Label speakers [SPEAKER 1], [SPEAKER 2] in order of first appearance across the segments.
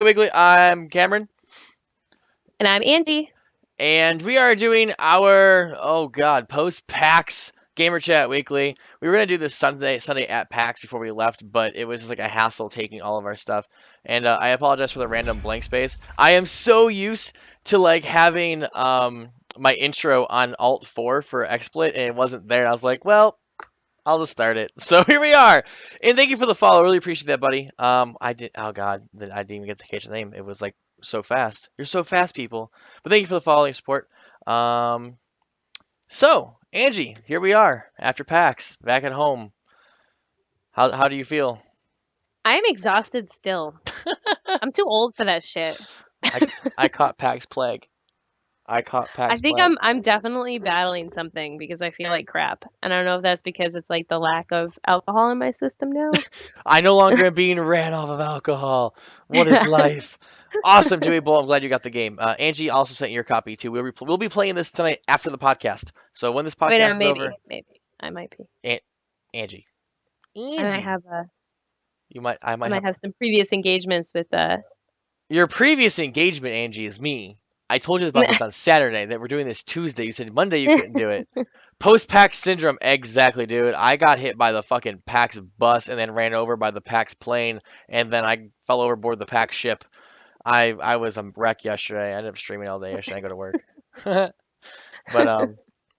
[SPEAKER 1] Weekly. I'm Cameron,
[SPEAKER 2] And I'm Angie.
[SPEAKER 1] and we are doing our post PAX Gamer Chat Weekly. We were gonna do this Sunday at PAX before we left, but it was just like a hassle taking all of our stuff. And I apologize for the random blank space. I am so used to like having my intro on Alt 4 for XSplit, and it wasn't there. And I was like, well, I'll just start it. So here we are, and thank you for the follow. Really appreciate that, buddy. I did. Oh God, I didn't even get to catch the name. It was like so fast. You're so fast, people. But thank you for the follow and support. Um, so Angie, here we are after PAX, back at home. How do you feel?
[SPEAKER 2] I'm exhausted still. I'm too old for that shit.
[SPEAKER 1] I I caught PAX plague. I caught
[SPEAKER 2] I
[SPEAKER 1] PAX
[SPEAKER 2] think
[SPEAKER 1] plague.
[SPEAKER 2] I'm definitely battling something because I feel like crap. And I don't know if that's because it's like the lack of alcohol in my system now.
[SPEAKER 1] I no longer am being ran off of alcohol. What is life? Awesome, Dewey Bull. I'm glad you got the game. Angie also sent your copy too. We'll be playing this tonight after the podcast. So when this
[SPEAKER 2] Wait,
[SPEAKER 1] podcast is over,
[SPEAKER 2] maybe I might be.
[SPEAKER 1] An- Angie,
[SPEAKER 2] I might
[SPEAKER 1] Angie,
[SPEAKER 2] have a
[SPEAKER 1] I
[SPEAKER 2] I
[SPEAKER 1] might
[SPEAKER 2] might
[SPEAKER 1] have
[SPEAKER 2] have some previous engagements with
[SPEAKER 1] your previous engagement. Angie is me. I told you about this on Saturday that we're doing this Tuesday. You said Monday you couldn't do it. Post PAX syndrome, exactly, dude. I got hit by the fucking PAX bus and then ran over by the PAX plane, and then I fell overboard the PAX ship. I was a wreck yesterday. I ended up streaming all day yesterday. I go to work. But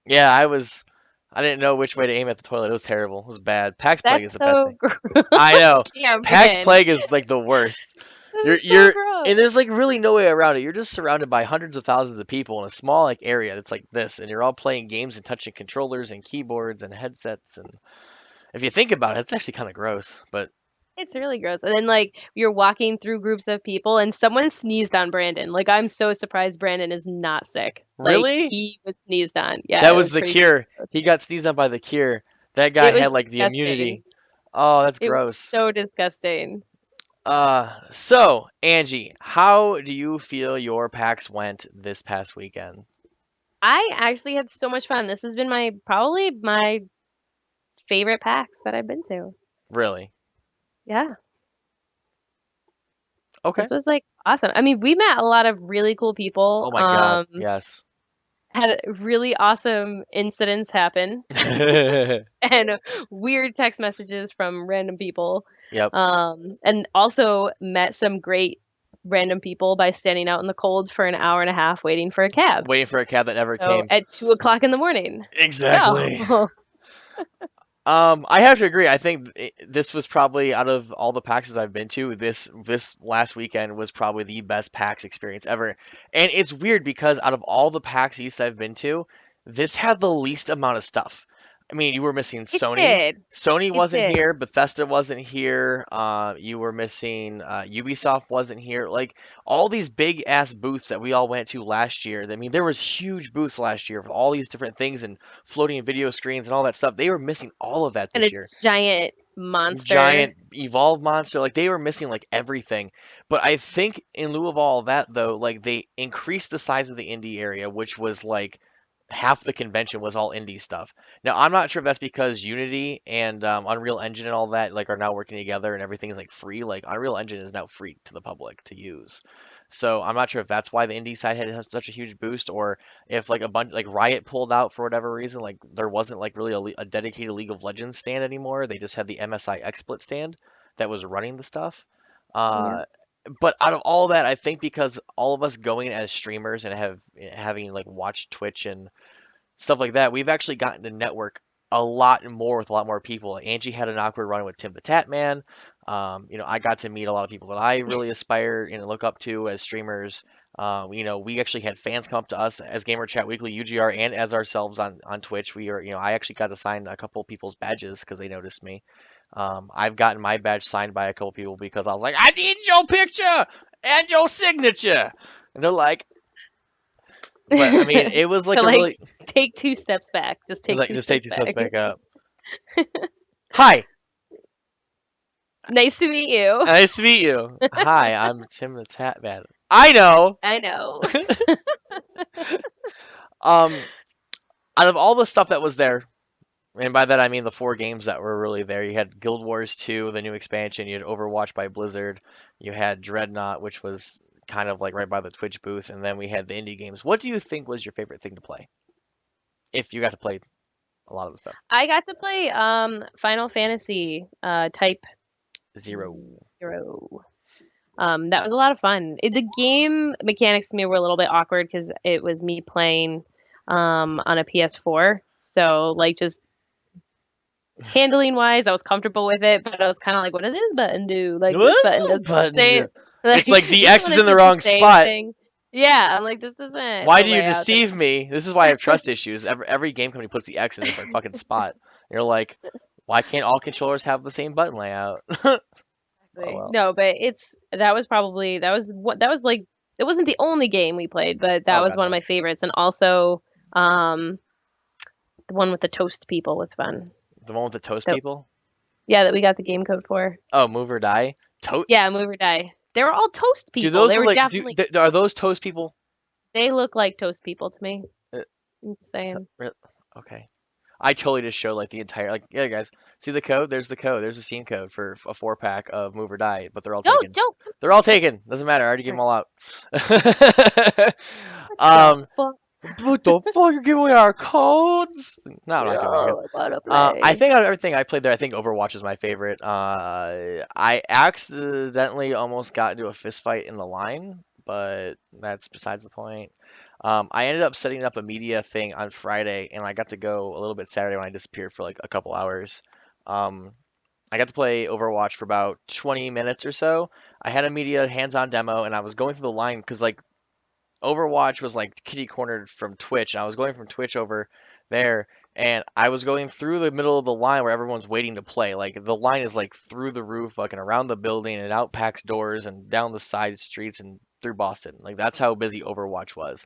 [SPEAKER 1] yeah, I didn't know which way to aim at the toilet. It was terrible. It was bad. PAX plague is
[SPEAKER 2] That's
[SPEAKER 1] the best
[SPEAKER 2] so
[SPEAKER 1] thing. I
[SPEAKER 2] gross,
[SPEAKER 1] know. PAX
[SPEAKER 2] Cameron.
[SPEAKER 1] plague is like the worst. You're
[SPEAKER 2] That's so
[SPEAKER 1] you're
[SPEAKER 2] gross.
[SPEAKER 1] and there's like really no way around it. You're just surrounded by hundreds of thousands of people in a small like area that's like this, and you're all playing games and touching controllers and keyboards and headsets. And if you think about it, it's actually kind of gross. But
[SPEAKER 2] It's really gross. And then like you're walking through groups of people and someone sneezed on Brandon. Like I'm so surprised Brandon is not sick. Like
[SPEAKER 1] really,
[SPEAKER 2] he was sneezed on. Yeah,
[SPEAKER 1] that
[SPEAKER 2] it
[SPEAKER 1] was
[SPEAKER 2] was
[SPEAKER 1] the
[SPEAKER 2] pretty
[SPEAKER 1] cure.
[SPEAKER 2] gross.
[SPEAKER 1] He got sneezed on by the cure. That guy
[SPEAKER 2] It
[SPEAKER 1] had
[SPEAKER 2] was
[SPEAKER 1] like the
[SPEAKER 2] disgusting.
[SPEAKER 1] immunity. Oh, that's
[SPEAKER 2] It was
[SPEAKER 1] gross.
[SPEAKER 2] so disgusting.
[SPEAKER 1] So Angie, how do you feel your PAX went this past weekend?
[SPEAKER 2] I actually had so much fun. This has been my probably my favorite PAX that I've been to.
[SPEAKER 1] Really?
[SPEAKER 2] Yeah.
[SPEAKER 1] Okay.
[SPEAKER 2] This was like awesome. I mean, we met a lot of really cool people.
[SPEAKER 1] Oh my God. Yes.
[SPEAKER 2] Had really awesome incidents happen and weird text messages from random people.
[SPEAKER 1] Yep.
[SPEAKER 2] And also met some great random people by standing out in the cold for an hour and a half waiting for a cab.
[SPEAKER 1] Waiting for a cab that never
[SPEAKER 2] So
[SPEAKER 1] came.
[SPEAKER 2] at 2 o'clock in the morning.
[SPEAKER 1] Exactly.
[SPEAKER 2] So
[SPEAKER 1] I have to agree. I think this was probably out of all the PAXs I've been to, this last weekend was probably the best PAX experience ever. And it's weird because out of all the PAX East I've been to, this had the least amount of stuff. I mean, you were missing
[SPEAKER 2] it
[SPEAKER 1] Sony.
[SPEAKER 2] did.
[SPEAKER 1] Sony
[SPEAKER 2] It
[SPEAKER 1] wasn't
[SPEAKER 2] did.
[SPEAKER 1] here. Bethesda wasn't here. You were missing Ubisoft wasn't here. Like all these big ass booths that we all went to last year. I mean, there was huge booths last year with all these different things and floating video screens and all that stuff. They were missing all of that
[SPEAKER 2] And
[SPEAKER 1] this
[SPEAKER 2] a
[SPEAKER 1] year.
[SPEAKER 2] giant monster.
[SPEAKER 1] Giant evolved monster, like they were missing like everything. But I think in lieu of all of that though, like they increased the size of the indie area, which was like half the convention was all indie stuff. Now I'm not sure if that's because Unity and Unreal Engine and all that like are now working together and everything is like free. Like Unreal Engine is now free to the public to use. So I'm not sure if that's why the indie side had such a huge boost, or if like a bunch like Riot pulled out for whatever reason, like there wasn't like really a dedicated League of Legends stand anymore. They just had the MSI XSplit stand that was running the stuff.
[SPEAKER 2] Yeah.
[SPEAKER 1] Uh, but out of all that, I think because all of us going as streamers and having like watched Twitch and stuff like that, we've actually gotten to network a lot more with a lot more people. Angie had an awkward run with Tim the Tat Man. I got to meet a lot of people that I really aspire and look up to as streamers. We actually had fans come up to us as Gamer Chat Weekly, UGR, and as ourselves on Twitch. I actually got to sign a couple people's badges because they noticed me. I've gotten my badge signed by a couple people because I was like, I need your picture and your signature. And they're like, but I mean, it was like
[SPEAKER 2] So
[SPEAKER 1] a
[SPEAKER 2] like
[SPEAKER 1] really,
[SPEAKER 2] take 2 steps back. Just take
[SPEAKER 1] like,
[SPEAKER 2] two
[SPEAKER 1] just take
[SPEAKER 2] steps
[SPEAKER 1] two steps
[SPEAKER 2] back.
[SPEAKER 1] back up. Hi,
[SPEAKER 2] Nice to meet you.
[SPEAKER 1] nice to meet you. Hi, I'm Tim the Tat Man. I know.
[SPEAKER 2] I know.
[SPEAKER 1] Um, Out of all the stuff that was there, And by that I mean the four games that were really there. You had Guild Wars 2, the new expansion. You had Overwatch by Blizzard. You had Dreadnought, which was kind of like right by the Twitch booth, and then we had the indie games. What do you think was your favorite thing to play? If you got to play a lot of the stuff.
[SPEAKER 2] I got to play Final Fantasy Type
[SPEAKER 1] Zero.
[SPEAKER 2] 0. That was a lot of fun. The game mechanics to me were a little bit awkward because it was me playing on a PS4. So like just handling wise, I was comfortable with it, but I was kind of like, what does this button do? Like
[SPEAKER 1] What
[SPEAKER 2] this
[SPEAKER 1] is
[SPEAKER 2] button
[SPEAKER 1] those
[SPEAKER 2] does the
[SPEAKER 1] buttons
[SPEAKER 2] same.
[SPEAKER 1] do?
[SPEAKER 2] Like
[SPEAKER 1] It's like the
[SPEAKER 2] this
[SPEAKER 1] X
[SPEAKER 2] one
[SPEAKER 1] is
[SPEAKER 2] it
[SPEAKER 1] in the
[SPEAKER 2] does the
[SPEAKER 1] wrong
[SPEAKER 2] same
[SPEAKER 1] spot.
[SPEAKER 2] thing. Yeah, I'm like, this isn't
[SPEAKER 1] Why
[SPEAKER 2] the
[SPEAKER 1] do you
[SPEAKER 2] layout that
[SPEAKER 1] deceive me? This is why I have trust issues. Every game company puts the X in a different fucking spot. You're like, why can't all controllers have the same button layout? Oh
[SPEAKER 2] exactly.
[SPEAKER 1] well.
[SPEAKER 2] No, but that was probably that was like it wasn't the only game we played, but that
[SPEAKER 1] Oh
[SPEAKER 2] was
[SPEAKER 1] god
[SPEAKER 2] one of
[SPEAKER 1] no.
[SPEAKER 2] my favorites. And also, um, the one with the toast people was fun.
[SPEAKER 1] The one with the toast
[SPEAKER 2] So
[SPEAKER 1] people?
[SPEAKER 2] yeah, that we got the game code for.
[SPEAKER 1] Oh, move or die.
[SPEAKER 2] Yeah, move or die. They were all toast
[SPEAKER 1] Do
[SPEAKER 2] people.
[SPEAKER 1] those
[SPEAKER 2] They
[SPEAKER 1] look
[SPEAKER 2] were
[SPEAKER 1] like
[SPEAKER 2] definitely
[SPEAKER 1] are those toast people?
[SPEAKER 2] they look like toast people to me.
[SPEAKER 1] Uh,
[SPEAKER 2] I'm just saying.
[SPEAKER 1] okay. I totally just showed like the entire like yeah guys see the code there's the code there's the Steam code for a 4 pack of Move or Die but they're all
[SPEAKER 2] Don't
[SPEAKER 1] taken.
[SPEAKER 2] don't.
[SPEAKER 1] They're all taken. Doesn't matter. I already gave them all out.
[SPEAKER 2] What the
[SPEAKER 1] um,
[SPEAKER 2] fuck?
[SPEAKER 1] what the fuck? You're giving away our codes? No, I'm not giving away codes.
[SPEAKER 2] No, I wanna
[SPEAKER 1] I
[SPEAKER 2] play.
[SPEAKER 1] think out of everything I played there, I think Overwatch is my favorite. I accidentally almost got into a fist fight in the line, but that's besides the point. I ended up setting up a media thing on Friday, and I got to go a little bit Saturday when I disappeared for like a couple hours. Um, I got to play Overwatch for about 20 minutes or so. I had a media hands-on demo, and I was going through the line because like Overwatch was like kitty cornered from Twitch. And I was going from Twitch over there, and I was going through the middle of the line where everyone's waiting to play. Like the line is like through the roof, like and around the building, and out PAX doors, and down the side streets, and through Boston. Like that's how busy Overwatch was.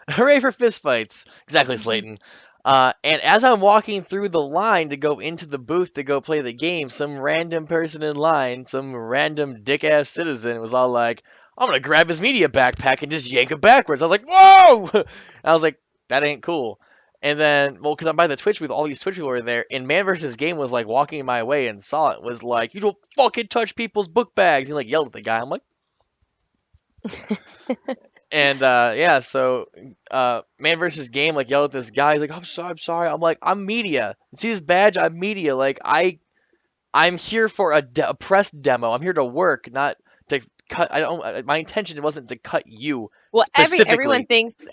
[SPEAKER 1] Hooray for fistfights! Exactly, Slayton. And as I'm walking through the line to go into the booth to go play the game, some random person in line, some random dick ass citizen was all like, I'm gonna grab his media backpack and just yank it backwards. I was like, whoa! And I was like, that ain't cool. And then, well, because I'm by the Twitch booth, all these Twitch people were there, and Man vs. Game was like walking my way and saw it, was like, you don't fucking touch people's book bags. He like yelled at the guy. I'm like, and yeah, so Man versus Game like yelled at this guy. He's like, I'm sorry, I'm sorry. I'm like, I'm media. See this badge? I'm media. Like I'm here for a press demo. I'm here to work, not to cut. I don't. My intention wasn't to cut you
[SPEAKER 2] Well,
[SPEAKER 1] specifically.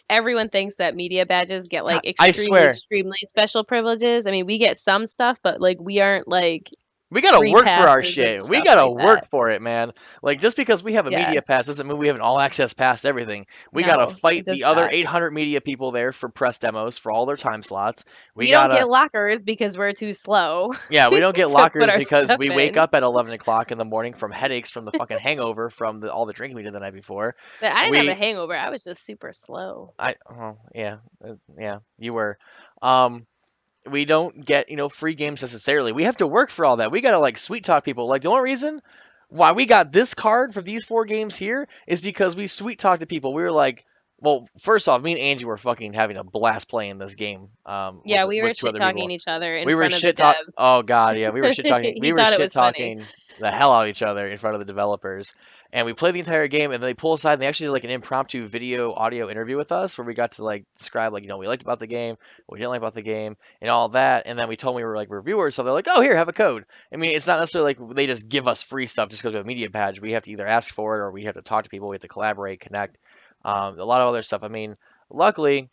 [SPEAKER 2] everyone thinks that media badges get like
[SPEAKER 1] I
[SPEAKER 2] extremely
[SPEAKER 1] swear,
[SPEAKER 2] extremely special privileges. I mean, we get some stuff, but like we aren't like
[SPEAKER 1] we gotta
[SPEAKER 2] free
[SPEAKER 1] work for our
[SPEAKER 2] passes and
[SPEAKER 1] shit. We
[SPEAKER 2] stuff
[SPEAKER 1] gotta
[SPEAKER 2] like that.
[SPEAKER 1] work for it, man. Like just because we have a
[SPEAKER 2] Yeah.
[SPEAKER 1] media pass doesn't mean we have an all access pass to everything. We gotta
[SPEAKER 2] No, it
[SPEAKER 1] fight
[SPEAKER 2] does
[SPEAKER 1] the other
[SPEAKER 2] not.
[SPEAKER 1] 800 media people there for press demos for all their time slots. We
[SPEAKER 2] We don't
[SPEAKER 1] gotta
[SPEAKER 2] get lockers because we're too slow
[SPEAKER 1] Yeah, we don't get
[SPEAKER 2] to put
[SPEAKER 1] lockers
[SPEAKER 2] our
[SPEAKER 1] because
[SPEAKER 2] stuff
[SPEAKER 1] we wake
[SPEAKER 2] in.
[SPEAKER 1] up at 11 o'clock in the morning from headaches from the fucking hangover from all the drinking we did the night before.
[SPEAKER 2] But I didn't have a
[SPEAKER 1] We,
[SPEAKER 2] hangover. I was just super slow.
[SPEAKER 1] oh, yeah, yeah, you were. Um, we don't get, free games necessarily. We have to work for all that. We gotta like sweet talk people. Like the only reason why we got this card for these four games here is because we sweet talked to people. We were like, well, first off, me and Angie were fucking having a blast playing this game
[SPEAKER 2] Yeah, we were
[SPEAKER 1] with two
[SPEAKER 2] shit
[SPEAKER 1] other
[SPEAKER 2] talking
[SPEAKER 1] people.
[SPEAKER 2] each other in
[SPEAKER 1] We were
[SPEAKER 2] front of the
[SPEAKER 1] shit talk.
[SPEAKER 2] devs.
[SPEAKER 1] Oh god, yeah, we were shit talking. We
[SPEAKER 2] He
[SPEAKER 1] were
[SPEAKER 2] thought it
[SPEAKER 1] shit
[SPEAKER 2] was funny.
[SPEAKER 1] talking the hell out of each other in front of the developers, and we played the entire game. And then they pull aside and they actually did like an impromptu video audio interview with us where we got to like describe like what we liked about the game, what we didn't like about the game, and all that. And then we told them we were like reviewers, so they're like, oh here, have a code. I mean, it's not necessarily like they just give us free stuff just because we have a media badge. We have to either ask for it or we have to talk to people. We have to collaborate, connect, a lot of other stuff. I mean, luckily.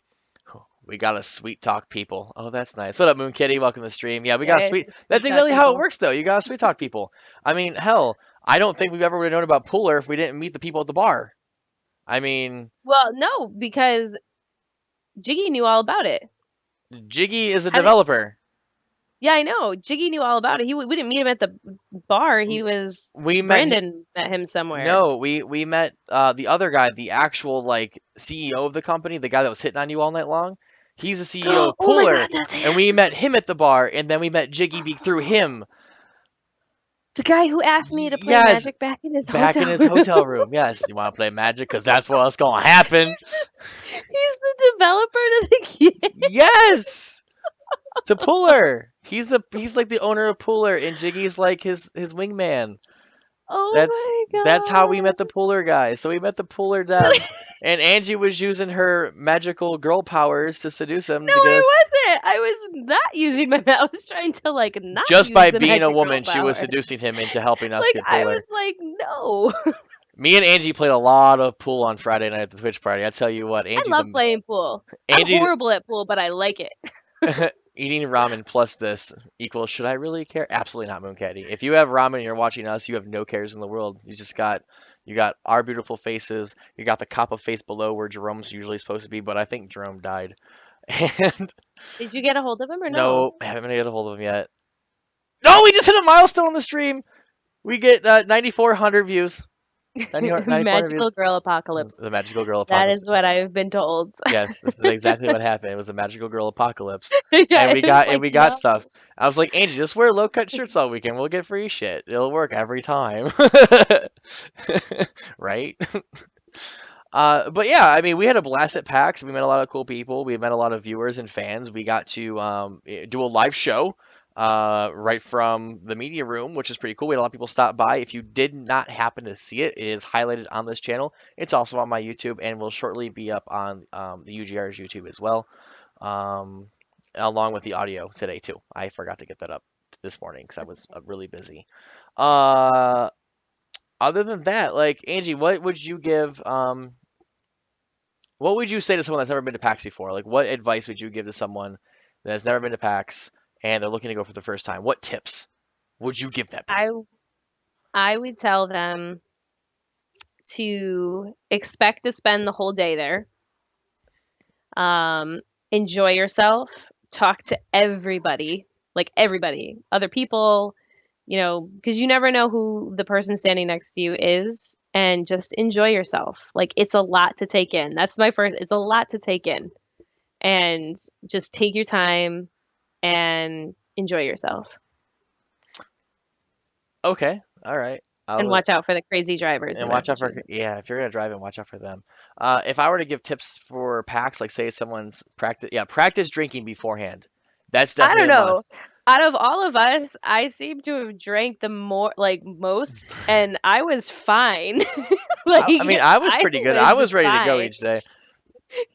[SPEAKER 1] We got to sweet talk people. Oh, that's nice. What up, Moon Kitty? Welcome to the stream. Yeah, we got to
[SPEAKER 2] Yeah,
[SPEAKER 1] sweet.
[SPEAKER 2] sweet
[SPEAKER 1] That's
[SPEAKER 2] talk
[SPEAKER 1] exactly how it
[SPEAKER 2] people.
[SPEAKER 1] works, though. You got to sweet talk people. I mean, hell, I don't think we've ever would have known about Pooler if we didn't meet the people at the bar. I mean,
[SPEAKER 2] Well, no, because Jiggy knew all about it.
[SPEAKER 1] Jiggy is a
[SPEAKER 2] How did?
[SPEAKER 1] developer.
[SPEAKER 2] Yeah, I know. Jiggy knew all about it. We didn't meet him at the bar. He was
[SPEAKER 1] We met him.
[SPEAKER 2] Brandon met him somewhere.
[SPEAKER 1] No, we met the other guy, the actual like CEO of the company, the guy that was hitting on you all night long. He's the CEO of
[SPEAKER 2] Oh my
[SPEAKER 1] Pooler,
[SPEAKER 2] God, that's
[SPEAKER 1] and
[SPEAKER 2] him.
[SPEAKER 1] we met him at the bar, and then we met Jiggy through him.
[SPEAKER 2] The guy who asked me to play
[SPEAKER 1] Yes,
[SPEAKER 2] Magic back in his
[SPEAKER 1] back in
[SPEAKER 2] hotel
[SPEAKER 1] his
[SPEAKER 2] room.
[SPEAKER 1] hotel room. Yes, you want to play Magic? Because that's what's going to happen.
[SPEAKER 2] He's the developer to the game.
[SPEAKER 1] Yes, the puller. He's like the owner of Pooler, and Jiggy's like his wingman. That's
[SPEAKER 2] Oh
[SPEAKER 1] that's how we
[SPEAKER 2] my
[SPEAKER 1] met the Pooler guy. So we met the Pooler dev,
[SPEAKER 2] god.
[SPEAKER 1] and Angie was using her magical girl powers to seduce him
[SPEAKER 2] No,
[SPEAKER 1] to get
[SPEAKER 2] I
[SPEAKER 1] us.
[SPEAKER 2] wasn't. I was not using my I was trying to like not
[SPEAKER 1] Just
[SPEAKER 2] use
[SPEAKER 1] by
[SPEAKER 2] the
[SPEAKER 1] being a
[SPEAKER 2] magic girl
[SPEAKER 1] woman, she was
[SPEAKER 2] power.
[SPEAKER 1] seducing him into helping us
[SPEAKER 2] Like
[SPEAKER 1] get
[SPEAKER 2] I
[SPEAKER 1] Pooler.
[SPEAKER 2] was like, no.
[SPEAKER 1] Me and Angie played a lot of pool on Friday night at the Twitch party. I tell you what,
[SPEAKER 2] I love playing pool. I'm
[SPEAKER 1] Angie
[SPEAKER 2] horrible at pool, but I like it.
[SPEAKER 1] eating ramen plus this equals should I really care? Absolutely not, Mooncatty. If you have ramen and you're watching us, you have no cares in the world. You got our beautiful faces. You got the Kappa face below where Jerome's usually supposed to be, but I think Jerome died. And
[SPEAKER 2] Did you get a hold of him or no?
[SPEAKER 1] no, I haven't been able to get a hold of him yet. No, we just hit a milestone on the stream. We get 9,400 views. 9,400 views.
[SPEAKER 2] Magical girl apocalypse.
[SPEAKER 1] The magical girl
[SPEAKER 2] That
[SPEAKER 1] apocalypse.
[SPEAKER 2] is what I've been told.
[SPEAKER 1] Yes, this is exactly what happened. It was a magical girl apocalypse,
[SPEAKER 2] Yeah, it was
[SPEAKER 1] and
[SPEAKER 2] like
[SPEAKER 1] we got
[SPEAKER 2] no.
[SPEAKER 1] stuff. I was like, Angie, just wear low cut shirts all weekend. We'll get free shit. It'll work every time, right? But yeah, I mean, we had a blast at PAX. We met a lot of cool people. We met a lot of viewers and fans. We got to do a live show right from the media room, which is pretty cool. We had a lot of people stop by. If you did not happen to see it, it is highlighted on this channel. It's also on my YouTube and will shortly be up on the UGR's YouTube as well, um, along with the audio today too. I forgot to get that up this morning because I was really busy. Uh, Other than that, like Angie, what would you say to someone that's never been to PAX before? Like, what advice would you give to someone that has never been to PAX and they're looking to go for the first time? What tips would you give that
[SPEAKER 2] I
[SPEAKER 1] person?
[SPEAKER 2] I would tell them to expect to spend the whole day there. Um, Enjoy yourself. Talk to everybody, like everybody, other people, because you never know who the person standing next to you is, and just enjoy yourself. Like it's a lot to take in. That's my first. It's a lot to take in, and just take your time and enjoy yourself,
[SPEAKER 1] Okay, all right.
[SPEAKER 2] and
[SPEAKER 1] I'll
[SPEAKER 2] watch out for the crazy drivers
[SPEAKER 1] and
[SPEAKER 2] in
[SPEAKER 1] watch out for
[SPEAKER 2] Massachusetts.
[SPEAKER 1] yeah. If you're gonna drive and watch out for them. If I were to give tips for PAX, like say someone's practice drinking beforehand. That's
[SPEAKER 2] I
[SPEAKER 1] definitely
[SPEAKER 2] don't
[SPEAKER 1] a must.
[SPEAKER 2] know. Out of all of us, I seem to have drank the most, and I was fine.
[SPEAKER 1] I mean, I was
[SPEAKER 2] I
[SPEAKER 1] pretty good. I
[SPEAKER 2] was
[SPEAKER 1] was ready to go
[SPEAKER 2] fine.
[SPEAKER 1] each day.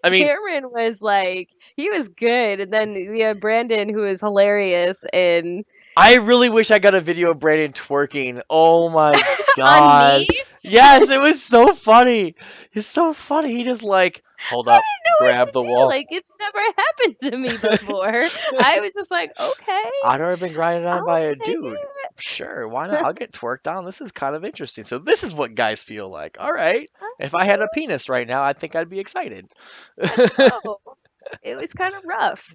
[SPEAKER 1] I mean,
[SPEAKER 2] Cameron was like, he was good, and then we had Brandon, who is hilarious, and
[SPEAKER 1] I really wish I got a video of Brandon twerking. Oh my
[SPEAKER 2] on me,
[SPEAKER 1] god. Yes, it was so funny. It's so funny. He just like, hold
[SPEAKER 2] I
[SPEAKER 1] up,
[SPEAKER 2] didn't know what
[SPEAKER 1] grab
[SPEAKER 2] to
[SPEAKER 1] the
[SPEAKER 2] do.
[SPEAKER 1] wall.
[SPEAKER 2] Like it's never happened to me before. I was just like, okay,
[SPEAKER 1] I've never been grinded on
[SPEAKER 2] I'll
[SPEAKER 1] by a
[SPEAKER 2] take
[SPEAKER 1] dude. Sure, why not?
[SPEAKER 2] it.
[SPEAKER 1] I'll get twerked on. This is kind of interesting. So this is what guys feel like. All right. If I had a penis right now, I think I'd be excited.
[SPEAKER 2] Let's go. It was kind of rough.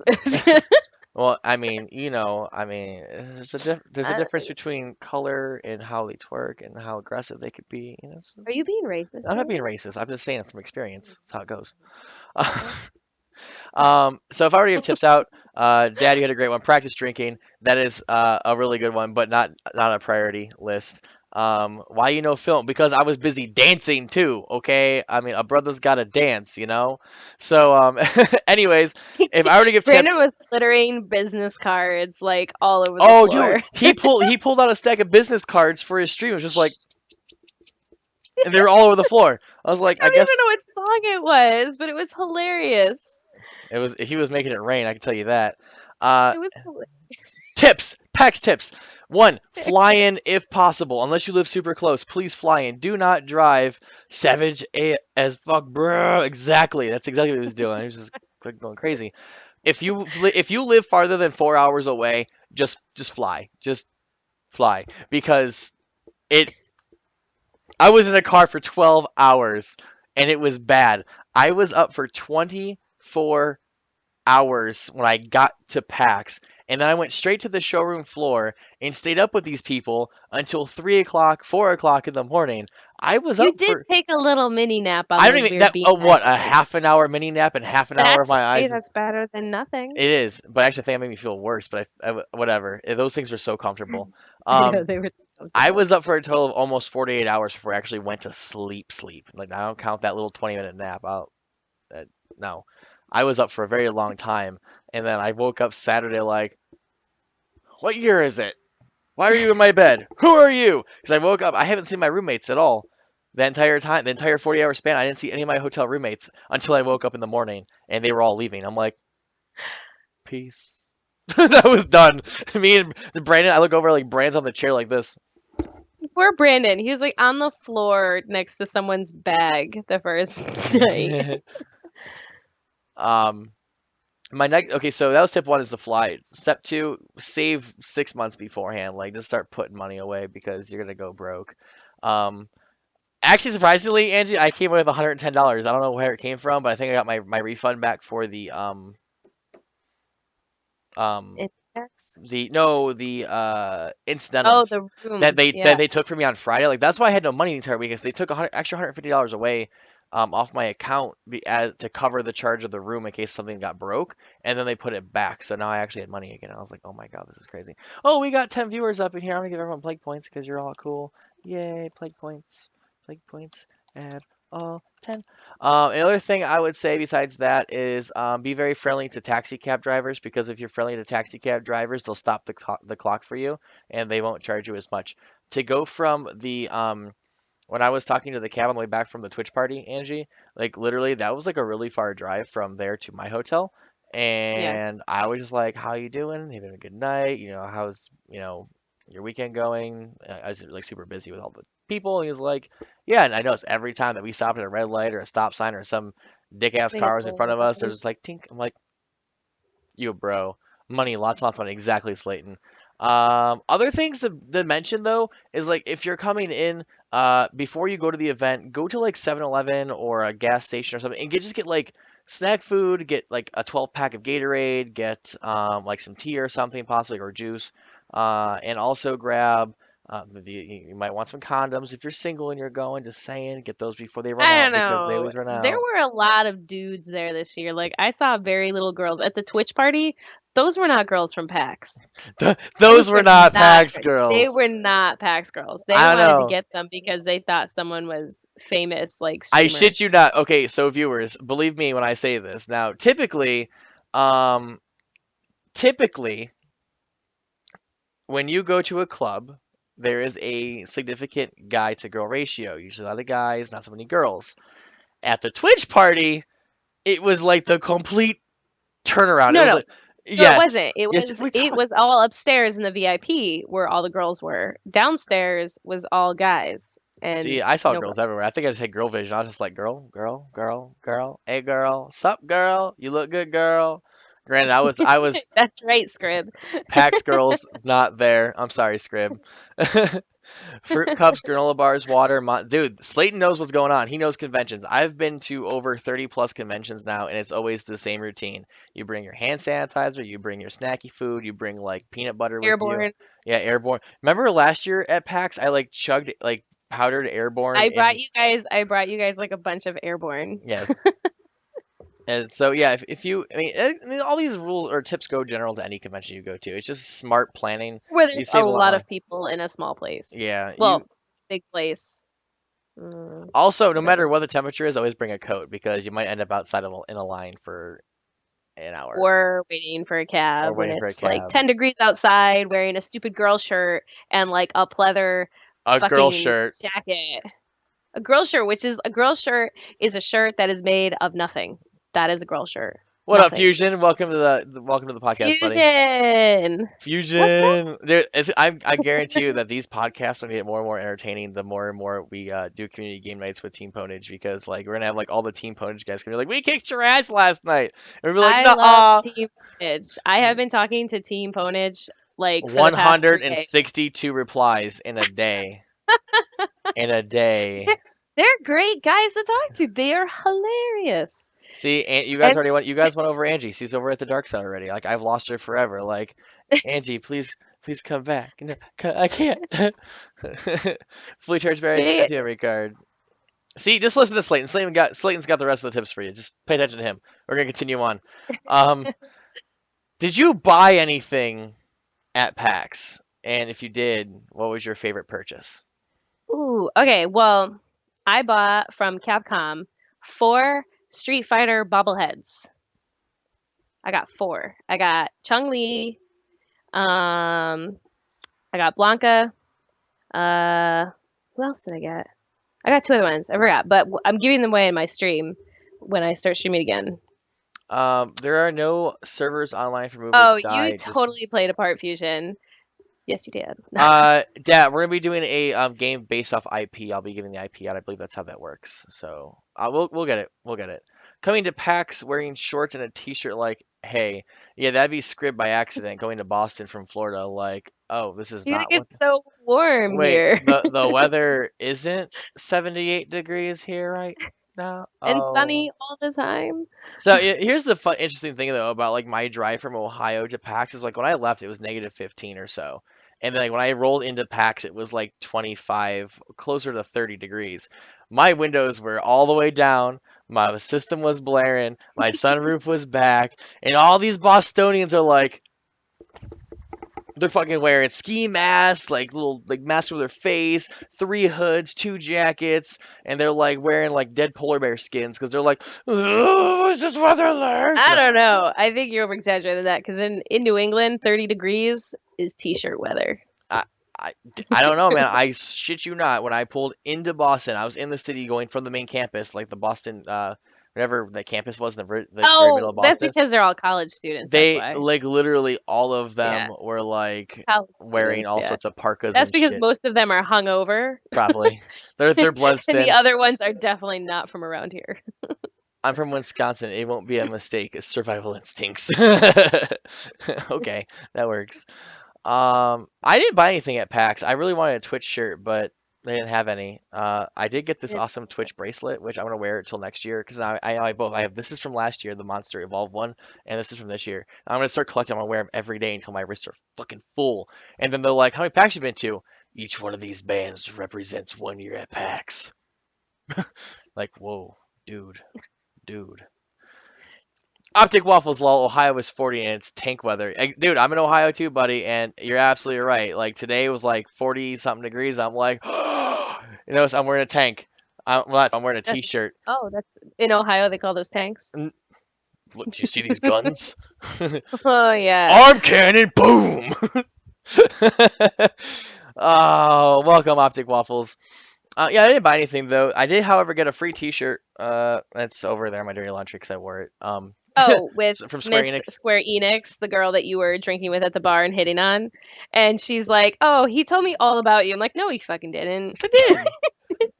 [SPEAKER 1] Well, I mean, there's a
[SPEAKER 2] Uh,
[SPEAKER 1] difference between color and how they twerk and how aggressive they could be.
[SPEAKER 2] are you being racist
[SPEAKER 1] I'm not
[SPEAKER 2] right
[SPEAKER 1] being
[SPEAKER 2] now?
[SPEAKER 1] racist. I'm just saying it from experience. That's how it goes.
[SPEAKER 2] Oh.
[SPEAKER 1] So if I were to give tips out, Dad, you had a great one. Practice drinking. That is a really good one, but not a priority list. Why film? Because I was busy dancing too. Okay, I mean a brother's got to dance, you know. So anyways, if I were to give tips,
[SPEAKER 2] Brandon was littering business cards like all over the
[SPEAKER 1] oh dude,
[SPEAKER 2] floor.
[SPEAKER 1] he pulled out a stack of business cards for his stream. It was just like, and they were all over the floor. I was like,
[SPEAKER 2] I
[SPEAKER 1] I
[SPEAKER 2] don't even
[SPEAKER 1] guess
[SPEAKER 2] know what song it was, but it was hilarious.
[SPEAKER 1] he was making it rain. I can tell you that. Uh,
[SPEAKER 2] It was hilarious.
[SPEAKER 1] Tips, PAX tips. One, fly in if possible. Unless you live super close, please fly in. Do not drive as fuck, bro. Exactly. That's exactly what he was doing. He was just like, going crazy. If you live farther than 4 hours away, just fly. Just fly because it. I was in a car for 12 hours and it was bad. I was up for 24 hours when I got to PAX, and then I went straight to the showroom floor and stayed up with these people until 3 o'clock, 4 o'clock in the morning. I was
[SPEAKER 2] You
[SPEAKER 1] up
[SPEAKER 2] did
[SPEAKER 1] for
[SPEAKER 2] take a little mini nap on
[SPEAKER 1] I don't
[SPEAKER 2] those
[SPEAKER 1] even
[SPEAKER 2] weird
[SPEAKER 1] that what
[SPEAKER 2] beanbag
[SPEAKER 1] a
[SPEAKER 2] nights.
[SPEAKER 1] half an hour mini nap and half an hour of
[SPEAKER 2] That's
[SPEAKER 1] my eyes.
[SPEAKER 2] hey, that's better than nothing.
[SPEAKER 1] It is, but actually, I think it made me feel worse. But whatever. Those things were so comfortable.
[SPEAKER 2] Yeah,
[SPEAKER 1] Um,
[SPEAKER 2] they were
[SPEAKER 1] I
[SPEAKER 2] comfortable.
[SPEAKER 1] was up for a total of almost 48 hours before I actually went to sleep. Sleep. Like I don't count that little 20-minute nap. Uh, no, I was up for a very long time, and then I woke up Saturday like. What year is it? Why are you in my bed? Who are you? Because I woke up. I haven't seen my roommates at all. The entire time, the entire 40-hour span, I didn't see any of my hotel roommates until I woke up in the morning and they were all leaving. I'm like, peace. That was done. Me and Brandon, I look over like Brandon's on the chair like this.
[SPEAKER 2] Poor Brandon. He was like on the floor next to someone's bag the first night.
[SPEAKER 1] um, my next okay, so that was tip one is the flight. Step two, save 6 months beforehand. Like just start putting money away because you're gonna go broke. Um, Actually, surprisingly, Angie, I came away with $110. I don't know where it came from, but I think I got my refund back for um
[SPEAKER 2] Index?
[SPEAKER 1] the no the incidental
[SPEAKER 2] Oh, the
[SPEAKER 1] that
[SPEAKER 2] room.
[SPEAKER 1] they
[SPEAKER 2] Yeah.
[SPEAKER 1] that they took from me on Friday. Like that's why I had no money the entire week. Is they took extra $150 away off my account to cover the charge of the room in case something got broke, and then they put it back. So now I actually had money again. I was like, oh my god, this is crazy. Oh, we got 10 viewers up in here. I'm gonna give everyone plague points because you're all cool. Yay, plague points, plague points. Add all 10. Another thing I would say besides that is be very friendly to taxi cab drivers because if you're friendly to taxi cab drivers, they'll stop the clock for you and they won't charge you as much. To go from the when I was talking to the cab on the way back from the Twitch party, Angie, like literally that was like a really far drive from there to my hotel.
[SPEAKER 2] Yeah.
[SPEAKER 1] And I was just like, "How you doing? Having a good night? How's, your weekend going?" I was like super busy with all the people. And he was like, "Yeah." And I noticed every time that we stopped at a red light or a stop sign or some dick ass
[SPEAKER 2] They had
[SPEAKER 1] car was in front of us,
[SPEAKER 2] to
[SPEAKER 1] there's just like tink. I'm like, you bro. Money, lots and lots of money. Exactly, Slayton. Other things to mention though is like if you're coming in before you go to the event, go to like 7-Eleven or a gas station or something and just get like snack food, get like a 12 pack of Gatorade, get like some tea or something possibly or juice. And also grab you might want some condoms if you're single and you're going, just saying, get those before they run
[SPEAKER 2] I
[SPEAKER 1] out
[SPEAKER 2] don't
[SPEAKER 1] because they
[SPEAKER 2] know.
[SPEAKER 1] always run
[SPEAKER 2] There
[SPEAKER 1] out.
[SPEAKER 2] were a lot of dudes there this year. Like I saw very little girls at the Twitch party. Those were not girls from PAX. Those
[SPEAKER 1] Those were
[SPEAKER 2] were
[SPEAKER 1] not
[SPEAKER 2] not.
[SPEAKER 1] PAX
[SPEAKER 2] They
[SPEAKER 1] girls.
[SPEAKER 2] were not PAX girls. They
[SPEAKER 1] I don't
[SPEAKER 2] wanted to
[SPEAKER 1] know.
[SPEAKER 2] get them because they thought someone was famous, like
[SPEAKER 1] I
[SPEAKER 2] streamer.
[SPEAKER 1] shit you not. Okay, so viewers, believe me when I say this. Now, um, typically, when you go to a club, there is a significant guy to girl ratio. Usually a lot of guys, not so many girls. At the Twitch party, it was like the complete turnaround. It
[SPEAKER 2] No,
[SPEAKER 1] was
[SPEAKER 2] no,
[SPEAKER 1] like,
[SPEAKER 2] no. It
[SPEAKER 1] yeah,
[SPEAKER 2] wasn't. It
[SPEAKER 1] yes,
[SPEAKER 2] was. It was all upstairs in the VIP where all the girls were. Downstairs was all guys
[SPEAKER 1] see,
[SPEAKER 2] and
[SPEAKER 1] I saw
[SPEAKER 2] no
[SPEAKER 1] girls
[SPEAKER 2] girls.
[SPEAKER 1] everywhere. I think I just had girl vision. I was just like, girl, girl, girl, girl, hey girl, sup girl, you look good, girl. Granted, I was
[SPEAKER 2] That's right, Scrib.
[SPEAKER 1] PAX girls not there. I'm sorry, Scrib. Fruit cups, granola bars, water. Dude, Slayton knows what's going on. He knows conventions. I've been to over 30 plus conventions now, and it's always the same routine. You bring your hand sanitizer, you bring your snacky food, you bring like peanut butter with you.
[SPEAKER 2] Airborne.
[SPEAKER 1] Yeah, airborne. Remember last year at PAX, I like chugged like powdered airborne in.
[SPEAKER 2] I brought you guys like a bunch of airborne.
[SPEAKER 1] Yeah. And so yeah, if you, I mean, all these rules or tips go general to any convention you go to. It's just smart planning.
[SPEAKER 2] Where
[SPEAKER 1] You
[SPEAKER 2] there's a
[SPEAKER 1] save a lot of
[SPEAKER 2] lot
[SPEAKER 1] money.
[SPEAKER 2] of people in a small place.
[SPEAKER 1] Yeah,
[SPEAKER 2] Well, big place.
[SPEAKER 1] also, no matter
[SPEAKER 2] Whatever.
[SPEAKER 1] what the temperature is, always bring a coat because you might end up outside in a line for an hour
[SPEAKER 2] Or waiting for a
[SPEAKER 1] or
[SPEAKER 2] cab when
[SPEAKER 1] waiting for a
[SPEAKER 2] it's like
[SPEAKER 1] cab.
[SPEAKER 2] 10 degrees outside, wearing a stupid girl shirt and like a pleather
[SPEAKER 1] A girl
[SPEAKER 2] fucking
[SPEAKER 1] shirt.
[SPEAKER 2] jacket. A girl shirt, which is a girl shirt, is a shirt that is made of nothing. That is a girl shirt.
[SPEAKER 1] What up,
[SPEAKER 2] Nothing.
[SPEAKER 1] Fusion? Welcome to the podcast, buddy.
[SPEAKER 2] Fusion. What's up?
[SPEAKER 1] Fusion. I guarantee you that these podcasts are gonna get more and more entertaining the more and more we do community game nights with Team Ponage because like we're gonna have like all the Team Ponage guys gonna be like, we kicked your ass last night, and we'll be like,
[SPEAKER 2] I love
[SPEAKER 1] nah.
[SPEAKER 2] Team Ponage. I have been talking to Team Ponage like for the past 3 days.
[SPEAKER 1] 162 replies in a day. In a day.
[SPEAKER 2] They're great guys to talk to. They are hilarious.
[SPEAKER 1] See, and you guys
[SPEAKER 2] And
[SPEAKER 1] already went. You guys went over Angie. She's over at the dark side already. Like I've lost her forever. Like Angie, please come back. No, I can't. Fully charged berries,
[SPEAKER 2] they,
[SPEAKER 1] empty memory card. See, just listen to Slayton. Slayton's got the rest of the tips for you. Just pay attention to him. We're gonna continue on. Um, did you buy anything at PAX? And if you did, what was your favorite purchase?
[SPEAKER 2] ooh, okay. Well, I bought from Capcom 4 Street Fighter bobbleheads. I got 4. I got Chun Li, Um, I got Blanca. Uh, who else did I get? I got two other ones. I forgot, but I'm giving them away in my stream when I start streaming again.
[SPEAKER 1] There are no servers online for movement
[SPEAKER 2] Oh,
[SPEAKER 1] to
[SPEAKER 2] you
[SPEAKER 1] die. Just
[SPEAKER 2] totally played a part fusion. Yes, you did.
[SPEAKER 1] yeah, we're gonna be doing a game based off IP. I'll be giving the IP out. I believe that's how that works. So we'll get it. We'll get it. Coming to PAX wearing shorts and a t-shirt like, hey, yeah, that'd be scribd by accident. Going to Boston from Florida, like, oh, this is
[SPEAKER 2] You think
[SPEAKER 1] not what.
[SPEAKER 2] it's so warm
[SPEAKER 1] Wait,
[SPEAKER 2] here
[SPEAKER 1] the weather isn't 78 degrees here right now.
[SPEAKER 2] and
[SPEAKER 1] Oh.
[SPEAKER 2] sunny all the time.
[SPEAKER 1] So here's the fun, interesting thing though about like my drive from Ohio to PAX is like when I left it was negative 15 or so, and then like when I rolled into PAX it was like 25, closer to 30 degrees. My windows were all the way down. My system was blaring. My sunroof was back, and all these Bostonians are like, they're fucking wearing ski masks, like little like masks over their face, three hoods, two jackets, and they're like wearing like dead polar bear skins because they're like, "Oh, what's this weather like?"
[SPEAKER 2] I don't know. I think you're over exaggerating that because in New England, 30 degrees is t-shirt weather.
[SPEAKER 1] I, I don't know, man. I shit you not. When I pulled into Boston, I was in the city going from the main campus, like the Boston, whatever the campus was in the very middle of
[SPEAKER 2] Oh, that's
[SPEAKER 1] Boston.
[SPEAKER 2] because they're all college students. That's
[SPEAKER 1] They
[SPEAKER 2] why.
[SPEAKER 1] like literally all of them
[SPEAKER 2] Yeah,
[SPEAKER 1] were like
[SPEAKER 2] college
[SPEAKER 1] wearing
[SPEAKER 2] students.
[SPEAKER 1] all
[SPEAKER 2] Yeah,
[SPEAKER 1] sorts of parkas
[SPEAKER 2] that's
[SPEAKER 1] and
[SPEAKER 2] because
[SPEAKER 1] shit.
[SPEAKER 2] most of them are hungover,
[SPEAKER 1] Probably they're blood
[SPEAKER 2] and the
[SPEAKER 1] thin.
[SPEAKER 2] other ones are definitely not from around here.
[SPEAKER 1] I'm from Wisconsin. It won't be a mistake. It's survival instincts. Okay, that works. I didn't buy anything at PAX. I really wanted a Twitch shirt, but they didn't have any. I did get this
[SPEAKER 2] It's
[SPEAKER 1] awesome Twitch bracelet, which I'm gonna wear it till next year because I both I have this is from last year, the Monster Evolved one, and this is from this year. I'm gonna start collecting. I'm gonna wear them every day until my wrists are fucking full. And then they're like, "How many PAX you been to?" Each one of these bands represents 1 year at PAX. Like, whoa, dude, dude. Optic Waffles, lol. Ohio is 40 and it's tank weather. Dude, I'm in Ohio too, buddy, and you're absolutely right. Like today was like 40 something degrees. I'm like, so I'm wearing a tank. I'm wearing a
[SPEAKER 2] that's
[SPEAKER 1] t-shirt.
[SPEAKER 2] oh, that's in Ohio. They call those tanks.
[SPEAKER 1] Look, do you see these guns?
[SPEAKER 2] Oh yeah.
[SPEAKER 1] Arm cannon, boom! Oh, welcome, Optic Waffles. Yeah, I didn't buy anything though. I did, however, get a free T-shirt. That's over there in my dirty laundry because I wore it.
[SPEAKER 2] Oh, with
[SPEAKER 1] From Square
[SPEAKER 2] Miss
[SPEAKER 1] Enix.
[SPEAKER 2] Square Enix, the girl that you were drinking with at the bar and hitting on, and she's like, "Oh, he told me all about you." I'm like, "No, he fucking didn't.
[SPEAKER 1] I did.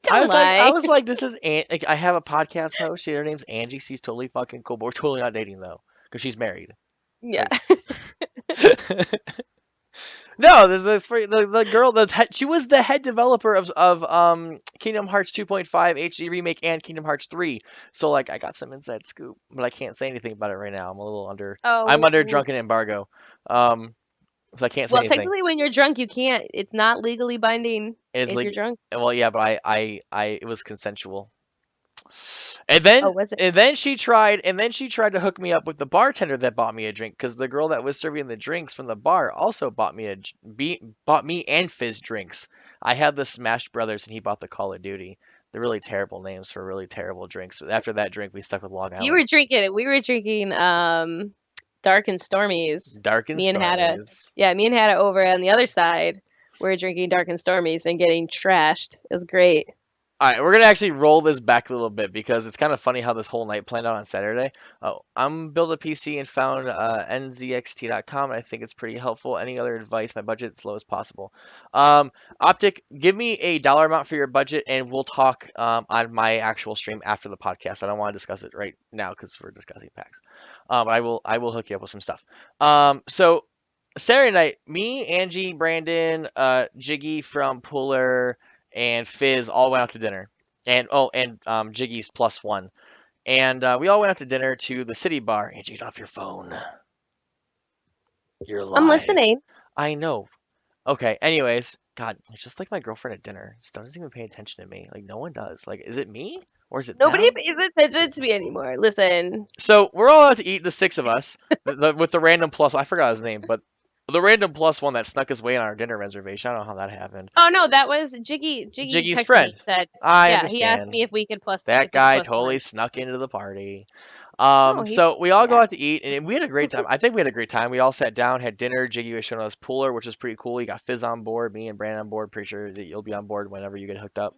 [SPEAKER 2] Don't lie."
[SPEAKER 1] I was like, this is like, I have a podcast host. Her name's Angie. She's totally fucking cool. But we're totally not dating though, because she's married.
[SPEAKER 2] Yeah.
[SPEAKER 1] Like, no, there's the girl she was the head developer of Kingdom Hearts 2.5 HD remake and Kingdom Hearts 3. So like, I got some inside scoop, but I can't say anything about it right now. I'm under
[SPEAKER 2] Oh,
[SPEAKER 1] drunken embargo, um, so I can't say
[SPEAKER 2] well,
[SPEAKER 1] anything.
[SPEAKER 2] technically, when you're drunk, you can't. It's not legally binding
[SPEAKER 1] It is
[SPEAKER 2] if you're
[SPEAKER 1] like,
[SPEAKER 2] drunk.
[SPEAKER 1] well, yeah, but it was consensual.
[SPEAKER 2] Oh, was it?
[SPEAKER 1] And then she tried to hook me up with the bartender that bought me a drink because the girl that was serving the drinks from the bar also bought me and Fizz drinks. I had the Smash Brothers and he bought the Call of Duty. They're really terrible names for really terrible drinks. After that drink, we stuck with Long
[SPEAKER 2] You
[SPEAKER 1] Island.
[SPEAKER 2] were drinking it. We were drinking Dark and Stormies.
[SPEAKER 1] Dark and
[SPEAKER 2] Me and Hada.
[SPEAKER 1] Stormies.
[SPEAKER 2] Yeah, me and Hada over on the other side. We were drinking Dark and Stormies and getting trashed. It was great.
[SPEAKER 1] All right, we're gonna actually roll this back a little bit because it's kind of funny how this whole night planned out on Saturday. Oh, I'm build a PC and found nzxt.com, and I think it's pretty helpful. Any other advice? My budget as low as possible. Optic, give me a dollar amount for your budget, and we'll talk on my actual stream after the podcast. I don't want to discuss it right now because we're discussing packs. I will hook you up with some stuff. So Saturday night, me, Angie, Brandon, Jiggy from Puller and Fizz all went out to dinner. And Jiggy's plus one. And we all went out to dinner to the City Bar. Angie, get off your phone. You're
[SPEAKER 2] I'm
[SPEAKER 1] live.
[SPEAKER 2] listening.
[SPEAKER 1] I know. Okay, anyways. God, it's just like my girlfriend at dinner. Just doesn't even pay attention to me. Like, no one does. Like, is it me? Or is it
[SPEAKER 2] Nobody
[SPEAKER 1] them?
[SPEAKER 2] pays attention to me anymore. Listen.
[SPEAKER 1] So, we're all out to eat, the six of us, with the random plus. I forgot his name, but the random plus one that snuck his way on our dinner reservation. I don't know how that happened.
[SPEAKER 2] Oh no, that was Jiggy. Jiggy
[SPEAKER 1] Jiggy's
[SPEAKER 2] texted me
[SPEAKER 1] friend.
[SPEAKER 2] and said,
[SPEAKER 1] I
[SPEAKER 2] yeah, he asked
[SPEAKER 1] understand.
[SPEAKER 2] me if we could plus
[SPEAKER 1] That
[SPEAKER 2] if we could
[SPEAKER 1] guy
[SPEAKER 2] plus
[SPEAKER 1] totally
[SPEAKER 2] one.
[SPEAKER 1] snuck into the party.
[SPEAKER 2] Oh,
[SPEAKER 1] So we all go
[SPEAKER 2] yeah.
[SPEAKER 1] out to eat, and we had a great time. I think we had a great time. We all sat down, had dinner. Jiggy was showing us Pooler, which was pretty cool. He got Fizz on board, me and Brandon on board. Pretty sure that you'll be on board whenever you get hooked up.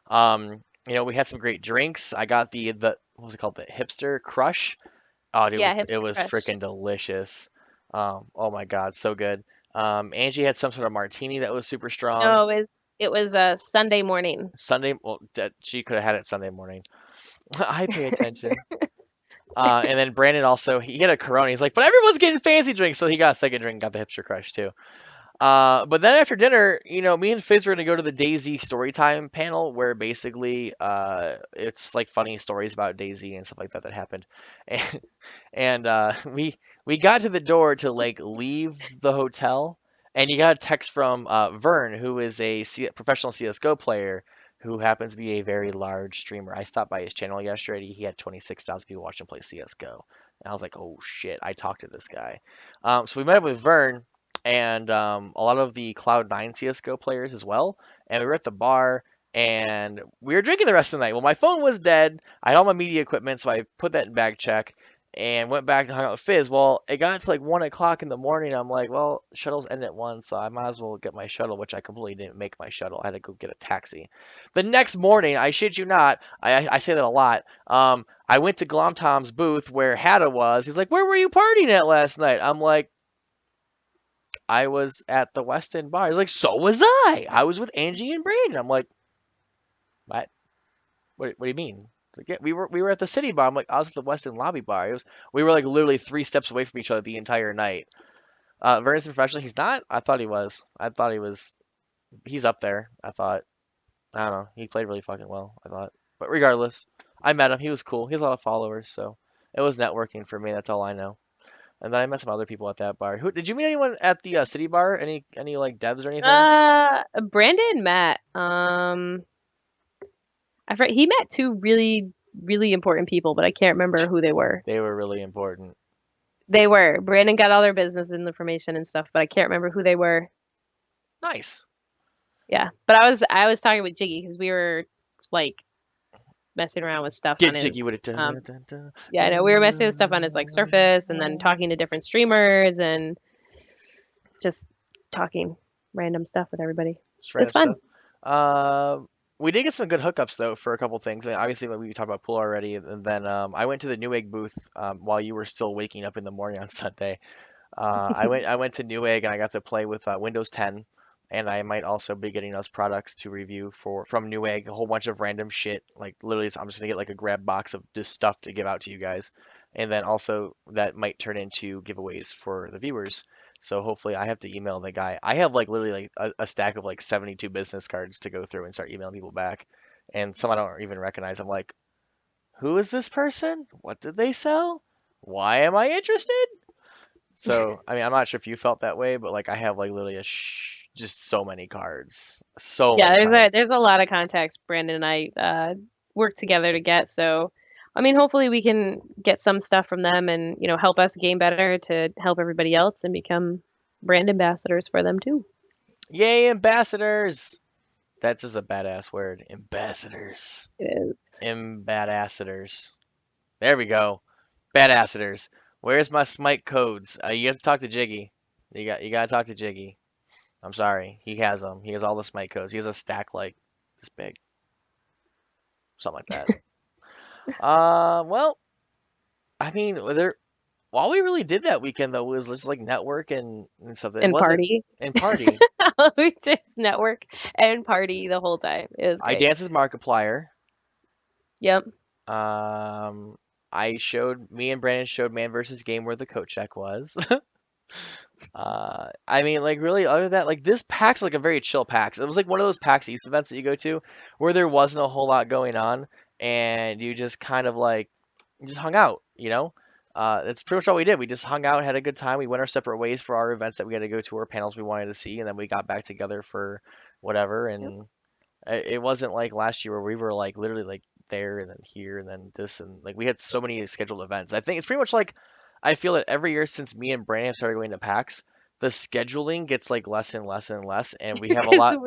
[SPEAKER 1] We had some great drinks. I got the what was it called? The hipster crush. Oh, dude,
[SPEAKER 2] Yeah,
[SPEAKER 1] it
[SPEAKER 2] hipster
[SPEAKER 1] was
[SPEAKER 2] crush.
[SPEAKER 1] freaking delicious. Oh my God, so good. Angie had some sort of martini that was super strong.
[SPEAKER 2] No, it was a Sunday morning.
[SPEAKER 1] Sunday, well, that she could have had it Sunday morning. I pay attention. And then Brandon also he had a Corona. He's like, but everyone's getting fancy drinks, so he got a second drink, got the hipster crush too. But then after dinner, me and Fizz were gonna go to the Daisy Storytime panel, where basically it's like funny stories about Daisy and stuff like that that happened. And we got to the door to like leave the hotel, and you got a text from Vern, who is a professional CS:GO player, who happens to be a very large streamer. I stopped by his channel yesterday. He had 26,000 people watching him play CS:GO, and I was like, oh shit, I talked to this guy. So we met up with Vern and a lot of the Cloud9 CS:GO players as well, and we were at the bar. And we were drinking the rest of the night. Well, my phone was dead. I had all my media equipment, so I put that in bag check and went back and hung out with Fizz. Well, it got to like 1 o'clock in the morning. I'm like, well, shuttles end at 1, so I might as well get my shuttle, which I completely didn't make my shuttle. I had to go get a taxi. The next morning, I shit you not, I say that a lot. I went to Glom Tom's booth where Hada was. He's like, where were you partying at last night? I'm like, I was at the West End bar. He's like, so was I. I was with Angie and Brandon. I'm like, what? What do you mean? Like, yeah, we were at the City Bar. I'm like, I was at the West End Lobby Bar. We were like literally 3 steps away from each other the entire night. Vernon's professional. He's not. I thought he was. I thought he was. He's up there. I thought. I don't know. He played really fucking well. I thought. But regardless, I met him. He was cool. He has a lot of followers, so it was networking for me. That's all I know. And then I met some other people at that bar. Who did you meet anyone at the City Bar? Any like devs or anything?
[SPEAKER 2] Brandon met. He met two really, really important people, but I can't remember who they were.
[SPEAKER 1] They were really important.
[SPEAKER 2] They were. Brandon got all their business information and stuff, but I can't remember who they were.
[SPEAKER 1] Nice.
[SPEAKER 2] Yeah, but I was talking with Jiggy because we were like messing around with stuff on
[SPEAKER 1] Get jiggy with
[SPEAKER 2] his
[SPEAKER 1] it. Dun, dun, dun, dun,
[SPEAKER 2] yeah, I know we were messing with stuff on his like Surface and then
[SPEAKER 1] dun.
[SPEAKER 2] talking to different streamers and just talking random stuff with everybody.
[SPEAKER 1] Just
[SPEAKER 2] It was
[SPEAKER 1] random
[SPEAKER 2] fun.
[SPEAKER 1] stuff. Uh, we did get some good hookups though for a couple things. I mean, obviously, we talked about pool already, and then I went to the Newegg booth while you were still waking up in the morning on Sunday. I went to Newegg and I got to play with Windows 10, and I might also be getting us products to review from Newegg, a whole bunch of random shit. Like literally, I'm just gonna get like a grab box of just stuff to give out to you guys, and then also that might turn into giveaways for the viewers. So hopefully, I have to email the guy. I have like literally like a stack of like 72 business cards to go through and start emailing people back, and some I don't even recognize. I'm like, who is this person? What did they sell? Why am I interested? So, I mean, I'm not sure if you felt that way, but like I have like literally just so many cards. So
[SPEAKER 2] Yeah,
[SPEAKER 1] many
[SPEAKER 2] there's
[SPEAKER 1] cards.
[SPEAKER 2] a lot of contacts Brandon and I work together to get. So, I mean, hopefully we can get some stuff from them and help us game better to help everybody else and become brand ambassadors for them too.
[SPEAKER 1] Yay, ambassadors! That's just a badass word. Ambassadors.
[SPEAKER 2] It is.
[SPEAKER 1] Ambassadors. There we go. Badassadors. Where's my Smite codes? You have to talk to Jiggy. You gotta talk to Jiggy. I'm sorry. He has them. He has all the Smite codes. He has a stack like this big. Something like that. Well, I mean, there all we really did that weekend though was just like network and stuff. It
[SPEAKER 2] And
[SPEAKER 1] wasn't
[SPEAKER 2] party.
[SPEAKER 1] and party.
[SPEAKER 2] We just network and party the whole time. It was
[SPEAKER 1] I
[SPEAKER 2] great.
[SPEAKER 1] danced as Markiplier.
[SPEAKER 2] Yep.
[SPEAKER 1] Um, me and Brandon showed Man versus Game where the coat check was. I mean, like really, other than that, like this PAX like a very chill PAX. It was like one of those PAX East events that you go to where there wasn't a whole lot going on, and you just kind of like you just hung out, you know. That's pretty much all we did. We just hung out, had a good time. We went our separate ways for our events that we had to go to, or panels we wanted to see, and then we got back together for whatever.
[SPEAKER 2] Yep.
[SPEAKER 1] And it wasn't like last year where we were like literally like there and then here and then this and like we had so many scheduled events. I think it's pretty much like I feel that every year since me and Brandon started going to PAX, the scheduling gets like less and less and less, and we have a
[SPEAKER 2] Because
[SPEAKER 1] lot.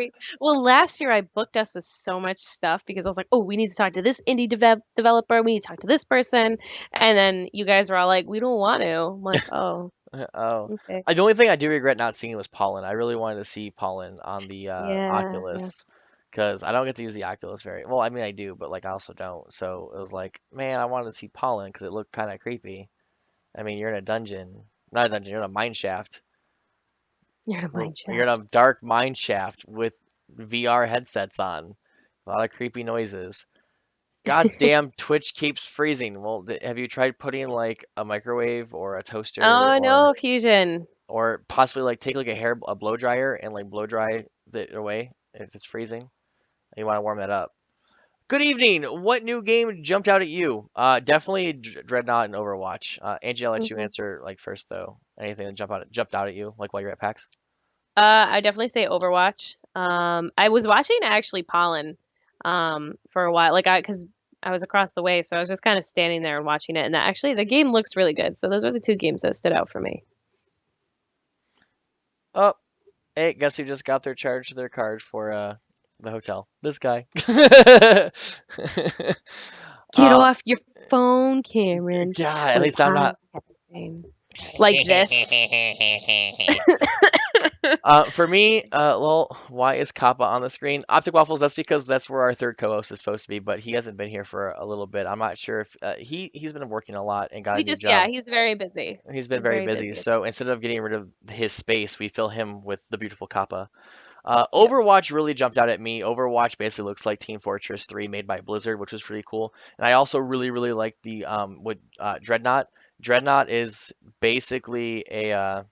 [SPEAKER 2] well, last year I booked us with so much stuff because I was like, oh, we need to talk to this indie developer, we need to talk to this person, and then you guys were all like, we don't want to. I'm like, oh,
[SPEAKER 1] Oh,
[SPEAKER 2] okay,
[SPEAKER 1] the only thing I do regret not seeing was Pollen. I really wanted to see Pollen on the
[SPEAKER 2] yeah, yeah.
[SPEAKER 1] Oculus because I don't get to use the Oculus very well. I mean, I do, but like I also don't. So it was like, man, I wanted to see Pollen because it looked kind of creepy. I mean, you're in a dungeon, not a dungeon, you're in a mine shaft.
[SPEAKER 2] You're a mine
[SPEAKER 1] You're in
[SPEAKER 2] shaft.
[SPEAKER 1] a dark mine shaft with VR headsets on. A lot of creepy noises. Goddamn, Twitch keeps freezing. Well, have you tried putting like a microwave or a toaster
[SPEAKER 2] Oh no, Fusion.
[SPEAKER 1] or possibly like take like a blow dryer and like blow dry it away if it's freezing and you want to warm that up. Good evening. What new game jumped out at you? Definitely Dreadnought and Overwatch. Angie, I'll let you
[SPEAKER 2] Hmm.
[SPEAKER 1] answer like first though. Anything that jumped out at you like while you're at PAX?
[SPEAKER 2] I definitely say Overwatch. I was watching actually Pollen, for a while, like because I was across the way, so I was just kind of standing there and watching it, and actually the game looks really good. So those are the two games that stood out for me.
[SPEAKER 1] Oh, hey, guess who just got their card for the hotel? This guy.
[SPEAKER 2] Get
[SPEAKER 1] uh,
[SPEAKER 2] off your phone, Cameron.
[SPEAKER 1] God, at
[SPEAKER 2] We're
[SPEAKER 1] least I'm not.
[SPEAKER 2] podcasting. Like this.
[SPEAKER 1] For me, well, why is Kappa on the screen? Optic Waffles, that's because that's where our third co-host is supposed to be, but he hasn't been here for a little bit. I'm not sure if he's been working a lot and got a
[SPEAKER 2] He
[SPEAKER 1] new
[SPEAKER 2] just, yeah,
[SPEAKER 1] job.
[SPEAKER 2] he's very busy.
[SPEAKER 1] He's been
[SPEAKER 2] He's
[SPEAKER 1] very
[SPEAKER 2] very
[SPEAKER 1] busy,
[SPEAKER 2] busy.
[SPEAKER 1] so instead of getting rid of his space, we fill him with the beautiful Kappa.
[SPEAKER 2] Yep.
[SPEAKER 1] Overwatch really jumped out at me. Overwatch basically looks like Team Fortress 3 made by Blizzard, which was pretty cool. And I also really like the with Dreadnought. Dreadnought is basically a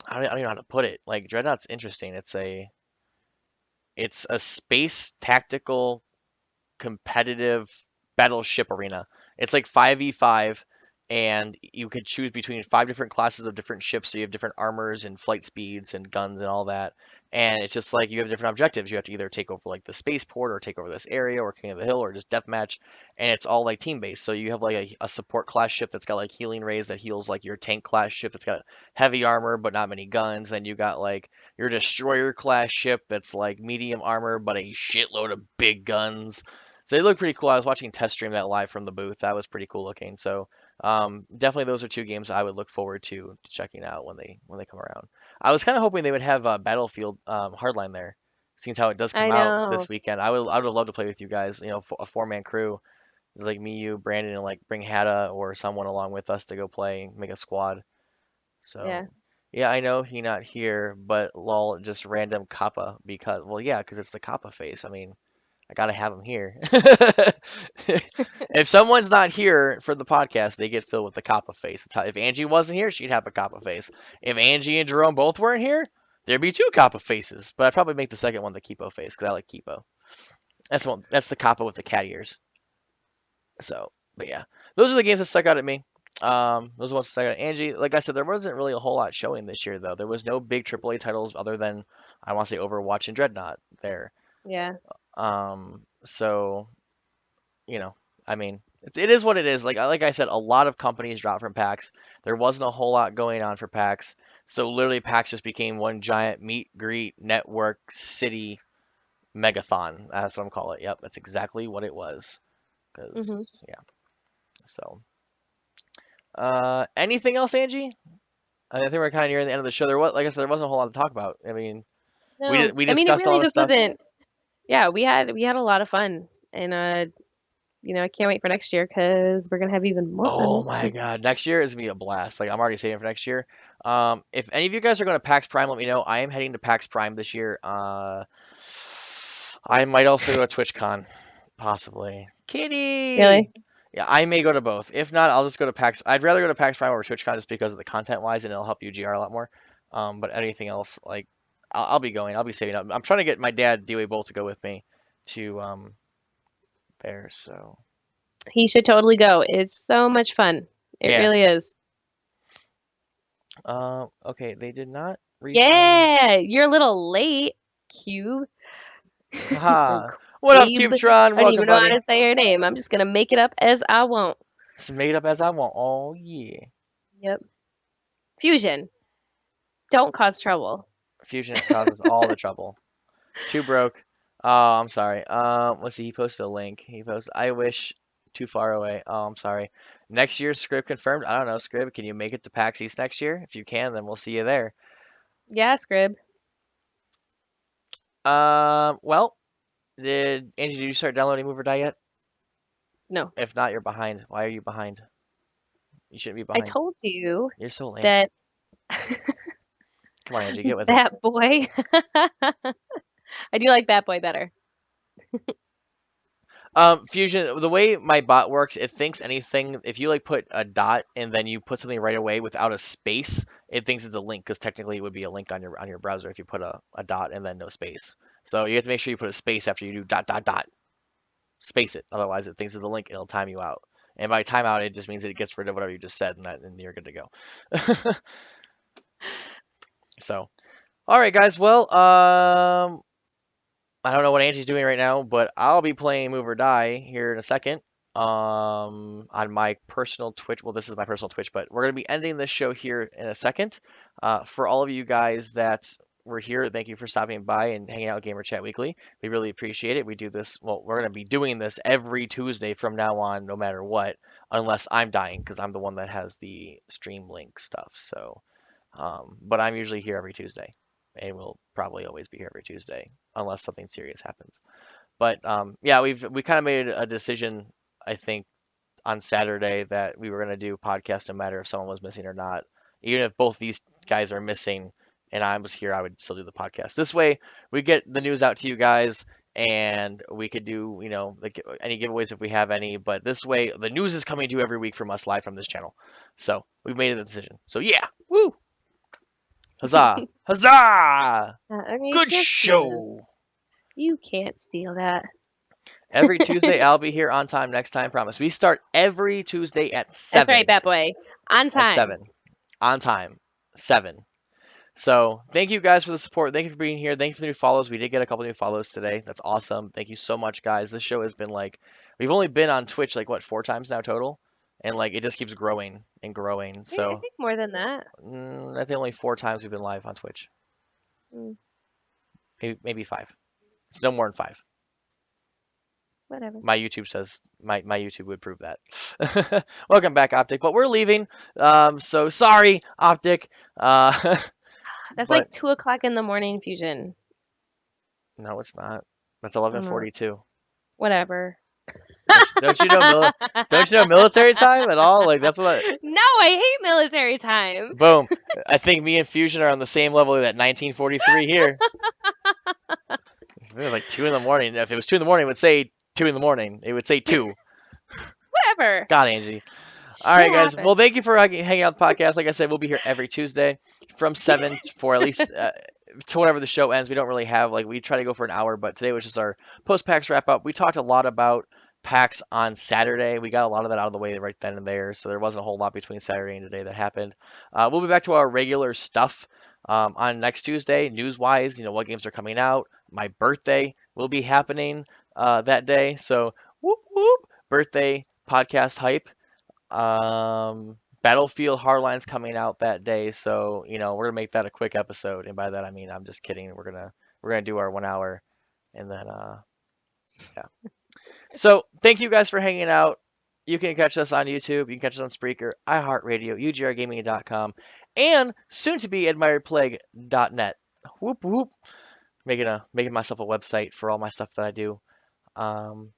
[SPEAKER 1] I don't even know how to put it. Like Dreadnought's interesting. It's a space tactical competitive battleship arena. It's like 5v5, and you could choose between five different classes of different ships. So you have different armors and flight speeds and guns and all that. And it's just like you have different objectives. You have to either take over like the spaceport or take over this area or King of the Hill or just deathmatch. And it's all like team based. So you have like a support class ship that's got like healing rays that heals like your tank class ship that's got heavy armor but not many guns. Then you got like your destroyer class ship that's like medium armor but a shitload of big guns. So they look pretty cool. I was watching test stream that live from the booth. That was pretty cool looking. So definitely those are two games I would look forward to checking out when they come around. I was kind of hoping they would have Battlefield Hardline there, since how it does come
[SPEAKER 2] I
[SPEAKER 1] out this
[SPEAKER 2] know.
[SPEAKER 1] weekend. I would love to play with you guys. You know, a four-man crew. It's like me, you, Brandon, and like bring Hada or someone along with us to go play, make a squad.
[SPEAKER 2] Yeah.
[SPEAKER 1] So yeah, I know he not here, but lol, just random Kappa because well yeah, because it's the Kappa face. I mean. I gotta have them here. If someone's not here for the podcast, they get filled with the Kappa face. If Angie wasn't here, she'd have a Kappa face. If Angie and Jerome both weren't here, there'd be two Kappa faces. But I'd probably make the second one the Kipo face because I like Kipo. That's one. That's the Kappa with the cat ears. So, but yeah, those are the games that stuck out at me. Those are ones that stuck out at Angie. Like I said, there wasn't really a whole lot showing this year though. There was no big AAA titles other than I want to say Overwatch and Dreadnought there.
[SPEAKER 2] Yeah.
[SPEAKER 1] So you know, I mean, it is what it is. Like I said, a lot of companies dropped from PAX. There wasn't a whole lot going on for PAX, so literally PAX just became one giant meet greet network city megathon. That's what I'm calling it. Yep, that's exactly what it was.
[SPEAKER 2] Mhm.
[SPEAKER 1] Cause yeah. So, anything else, Angie? I think we're kind of nearing the end of the show. There was, like I said, there wasn't a whole lot to talk about. I mean,
[SPEAKER 2] No,
[SPEAKER 1] we
[SPEAKER 2] I mean it
[SPEAKER 1] discussed a
[SPEAKER 2] really
[SPEAKER 1] lot of
[SPEAKER 2] just
[SPEAKER 1] stuff.
[SPEAKER 2] wasn't. Yeah, we had a lot of fun, and I can't wait for next year because we're gonna have even more fun
[SPEAKER 1] Oh
[SPEAKER 2] next
[SPEAKER 1] my
[SPEAKER 2] year.
[SPEAKER 1] God, next year is gonna be a blast. Like I'm already saving for next year. If any of you guys are going to PAX Prime, let me know. I am heading to PAX Prime this year. I might also go to TwitchCon, possibly. Kitty.
[SPEAKER 2] Really?
[SPEAKER 1] Yeah, I may go to both. If not, I'll just go to PAX. I'd rather go to PAX Prime over TwitchCon just because of the content wise, and it'll help you GR a lot more. But anything else, like I'll be going. I'll be saving up. I'm trying to get my dad, Dewey Bolt, to go with me to there. So
[SPEAKER 2] He should totally go. It's so much fun. It
[SPEAKER 1] yeah.
[SPEAKER 2] really is.
[SPEAKER 1] Okay, they did not refund.
[SPEAKER 2] Yeah, you're a little late, Cube. Or
[SPEAKER 1] Haha. What up,
[SPEAKER 2] Cabe.
[SPEAKER 1] Cubetron?
[SPEAKER 2] I don't
[SPEAKER 1] Welcome,
[SPEAKER 2] even know how
[SPEAKER 1] buddy.
[SPEAKER 2] to say your name. I'm just gonna make it up as I want.
[SPEAKER 1] It's made up as I want. Oh yeah.
[SPEAKER 2] Yep. Fusion. don't cause trouble.
[SPEAKER 1] Fusion causes all the trouble. Too broke. Oh, I'm sorry. Let's see. He posted a link. He posted, I wish too far away. Oh, I'm sorry. Next year's script confirmed. I don't know, Scrib. Can you make it to PAX East next year? If you can, then we'll see you there.
[SPEAKER 2] Yeah, Scrib.
[SPEAKER 1] Well, did Angie, did you start downloading Move or Die yet?
[SPEAKER 2] No,
[SPEAKER 1] If not, you're behind. Why are you behind? You shouldn't be
[SPEAKER 2] I
[SPEAKER 1] behind.
[SPEAKER 2] told you
[SPEAKER 1] You're so lame.
[SPEAKER 2] that
[SPEAKER 1] Come on, Angie, get with it.
[SPEAKER 2] Bat Boy. I do like Bat Boy better.
[SPEAKER 1] Fusion, the way my bot works, it thinks anything, if you like put a dot and then you put something right away without a space, it thinks it's a link because technically it would be a link on your browser if you put a dot and then no space. So you have to make sure you put a space after you do dot dot dot. Space it. Otherwise it thinks it's a link and it'll time you out. And by timeout it just means it gets rid of whatever you just said and you're good to go. So, all right guys, well, I don't know what Angie's doing right now, but I'll be playing Move or Die here in a second. On my personal Twitch. Well, this is my personal Twitch, but we're gonna be ending this show here in a second. For all of you guys that were here, thank you for stopping by and hanging out with Gamer Chat Weekly. We really appreciate it. We do this. Well, we're gonna be doing this every Tuesday from now on, no matter what, unless I'm dying, because I'm the one that has the stream link stuff. So, but I'm usually here every Tuesday, and will probably always be here every Tuesday unless something serious happens. But yeah, we kind of made a decision, I think, on Saturday that we were gonna do podcast no matter if someone was missing or not. Even if both these guys are missing and I was here, I would still do the podcast. This way, we get the news out to you guys, and we could do, like any giveaways if we have any. But this way, the news is coming to you every week from us live from this channel. So we've made a decision. So yeah, woo, huzzah, huzzah!
[SPEAKER 2] I mean, you
[SPEAKER 1] Good
[SPEAKER 2] can't steal that.
[SPEAKER 1] show.
[SPEAKER 2] You can't steal that.
[SPEAKER 1] Every Tuesday, I'll be here on time next time, promise. We start every Tuesday at
[SPEAKER 2] That's right,
[SPEAKER 1] 7.
[SPEAKER 2] Bat Boy. On
[SPEAKER 1] At
[SPEAKER 2] time.
[SPEAKER 1] 7. On time. 7. So thank you guys for the support. Thank you for being here. Thank you for the new follows. We did get a couple new follows today. That's awesome. Thank you so much, guys. This show has been like, we've only been on Twitch like what, 4 times now total? And like it just keeps growing and growing.
[SPEAKER 2] I
[SPEAKER 1] So
[SPEAKER 2] think more than that.
[SPEAKER 1] I think only 4 times we've been live on Twitch.
[SPEAKER 2] Mm,
[SPEAKER 1] Maybe 5. It's no more than 5.
[SPEAKER 2] whatever.
[SPEAKER 1] My YouTube says my YouTube would prove that. Welcome back, Optic. But we're leaving. So sorry, Optic.
[SPEAKER 2] That's
[SPEAKER 1] But
[SPEAKER 2] like 2 o'clock in the morning, Fusion.
[SPEAKER 1] no, it's not. That's
[SPEAKER 2] Mm,
[SPEAKER 1] 11:42.
[SPEAKER 2] whatever.
[SPEAKER 1] Don't you know don't you know military time at all? Like that's what.
[SPEAKER 2] No, I hate military time.
[SPEAKER 1] Boom. I think me and Fusion are on the same level at 1943 here. It's like 2 in the morning. If it was 2 in the morning, it would say 2 in the morning. It would say 2.
[SPEAKER 2] Whatever.
[SPEAKER 1] God, Angie. All
[SPEAKER 2] Shit
[SPEAKER 1] right, guys. Well,
[SPEAKER 2] happens.
[SPEAKER 1] thank you for hanging out the podcast. Like I said, we'll be here every Tuesday from 7 for at least to whenever the show ends. We don't really have, like, we try to go for an hour, but today was just our post PAX wrap up. We talked a lot about PAX on Saturday. We got a lot of that out of the way right then and there, so there wasn't a whole lot between Saturday and today that happened. We'll be back to our regular stuff on next Tuesday, news wise, what games are coming out. My birthday will be happening that day, so whoop whoop, birthday podcast hype. Battlefield Hardline's coming out that day, so we're gonna make that a quick episode, and by that I mean I'm just kidding. We're gonna do our 1 hour, and then yeah. So thank you guys for hanging out. You can catch us on YouTube. You can catch us on Spreaker, iHeartRadio, UGRgaming.com, and soon to be admiredplague.net. Whoop whoop. Making myself a website for all my stuff that I do. Um,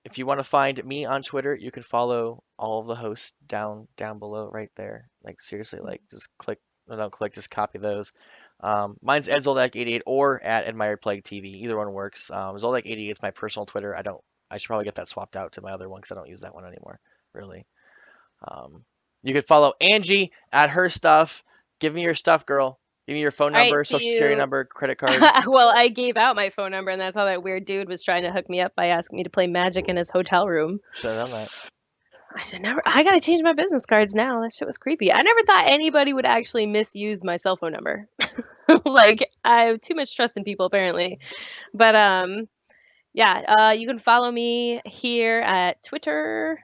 [SPEAKER 1] if you want to find me on Twitter, you can follow all of the hosts down below right there. Like seriously, like just click, no, don't click, just copy those. Mine's EdZoldak88 or at Admired Plague TV. Either one works. Zoldak88 is my personal Twitter. I should probably get that swapped out to my other one because I don't use that one anymore, really. Um, you can follow Angie at her stuff. Give me your stuff, girl. Give me your phone
[SPEAKER 2] All right,
[SPEAKER 1] number,
[SPEAKER 2] see
[SPEAKER 1] social security
[SPEAKER 2] you.
[SPEAKER 1] number, credit card.
[SPEAKER 2] Well, I gave out my phone number, and that's how that weird dude was trying to hook me up by asking me to play Magic in his hotel room.
[SPEAKER 1] Should have done that.
[SPEAKER 2] I should never. I gotta change my business cards now. That shit was creepy. I never thought anybody would actually misuse my cell phone number. Like I have too much trust in people, apparently. But yeah. You can follow me here at Twitter,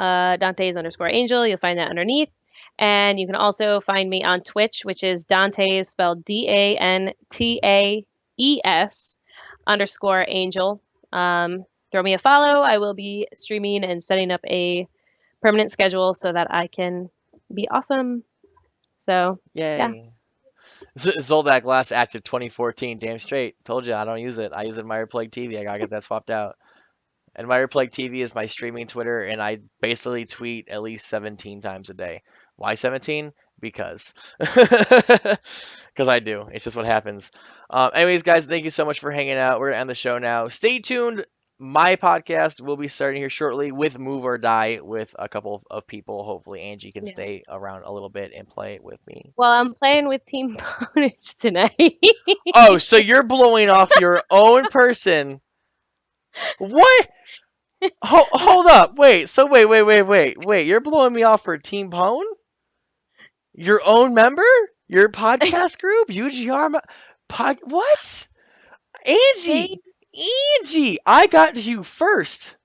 [SPEAKER 2] Dante's_Angel. You'll find that underneath. And you can also find me on Twitch, which is Dantes, spelled DANTAES_Angel. Throw me a follow. I will be streaming and setting up a permanent schedule so that I can be awesome. So, yeah.
[SPEAKER 1] Yay. Zoldak last active 2014. Damn straight. Told you I don't use it. I use it in my Plague TV. I gotta get that swapped out. And my Plague TV is my streaming Twitter, and I basically tweet at least 17 times a day. Why 17? Because. Because I do. It's just what happens. Anyways, guys, thank you so much for hanging out. We're going to end the show now. Stay tuned. My podcast will be starting here shortly with Move or Die with a couple of people. Hopefully, Angie can
[SPEAKER 2] Yeah.
[SPEAKER 1] stay around a little bit and play with me.
[SPEAKER 2] Well, I'm playing with Team Ponage tonight.
[SPEAKER 1] Oh, so you're blowing off your own person. What? Hold up. Wait. So wait. You're blowing me off for Team Pone? Your own member? Your podcast group? UGR? What?
[SPEAKER 2] Hey,
[SPEAKER 1] Angie, I got you first.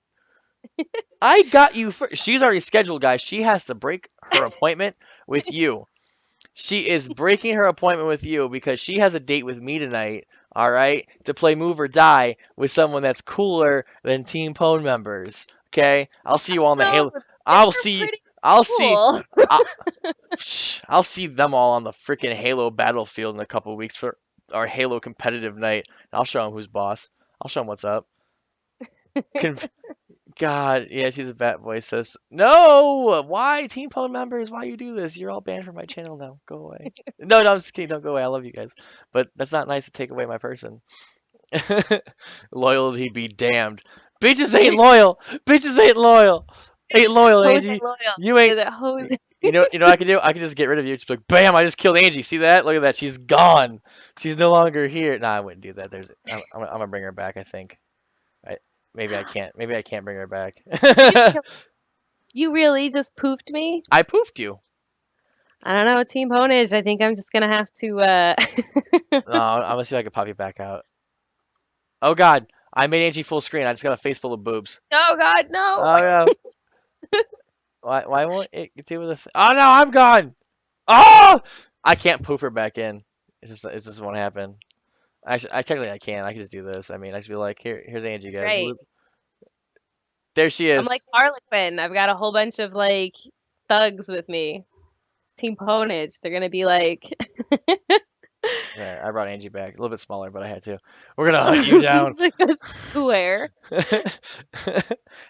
[SPEAKER 1] I got you first. She's already scheduled, guys. She has to break her appointment with you. She is breaking her appointment with you because she has a date with me tonight, all right, to play Move or Die with someone that's cooler than Team Pone members. Okay? I'll see you all on the
[SPEAKER 2] no,
[SPEAKER 1] Halo.
[SPEAKER 2] they're
[SPEAKER 1] I'll see
[SPEAKER 2] pretty
[SPEAKER 1] I'll see
[SPEAKER 2] cool.
[SPEAKER 1] I'll, I'll see them all on the freaking Halo battlefield in a couple of weeks for our Halo competitive night. I'll show them who's boss. I'll show them what's up. Conv- God, yeah, she's a bat voice. Says, no, why Team Pone members? Why you do this? You're all banned from my channel now. Go away. No, I'm just kidding. Don't go away. I love you guys, but that's not nice to take away my person. Loyalty be damned. Bitches ain't loyal. Bitches ain't loyal. Ain't loyal,
[SPEAKER 2] Jose
[SPEAKER 1] Angie.
[SPEAKER 2] Loyal.
[SPEAKER 1] You ain't.
[SPEAKER 2] Is it Jose?
[SPEAKER 1] You know what I can do? I can just get rid of you. Just be like, bam! I just killed Angie. See that? Look at that. She's gone. She's no longer here. Nah, I wouldn't do that. I'm gonna bring her back. I think. I, maybe I can't. Maybe I can't bring her back.
[SPEAKER 2] You kill- you really just poofed me?
[SPEAKER 1] I poofed you.
[SPEAKER 2] I don't know, Team Ponage. I think I'm just gonna have to
[SPEAKER 1] No, I'm gonna see if I can pop you back out. Oh God, I made Angie full screen. I just got a face full of boobs.
[SPEAKER 2] Oh God, no.
[SPEAKER 1] Oh no. Why won't it do with this? Oh no, I'm gone. Oh, I can't poof her back in. It just won't happen. Actually, technically I can. I can just do this. I mean, I should be like, here's Angie, guys.
[SPEAKER 2] Right.
[SPEAKER 1] There she
[SPEAKER 2] I'm like
[SPEAKER 1] is.
[SPEAKER 2] Harlequin. I've got a whole bunch of like thugs with me. It's Team Ponage. They're gonna be like
[SPEAKER 1] Yeah, I brought Angie back. A little bit smaller, but I had to. We're gonna hunt you down.
[SPEAKER 2] like a square.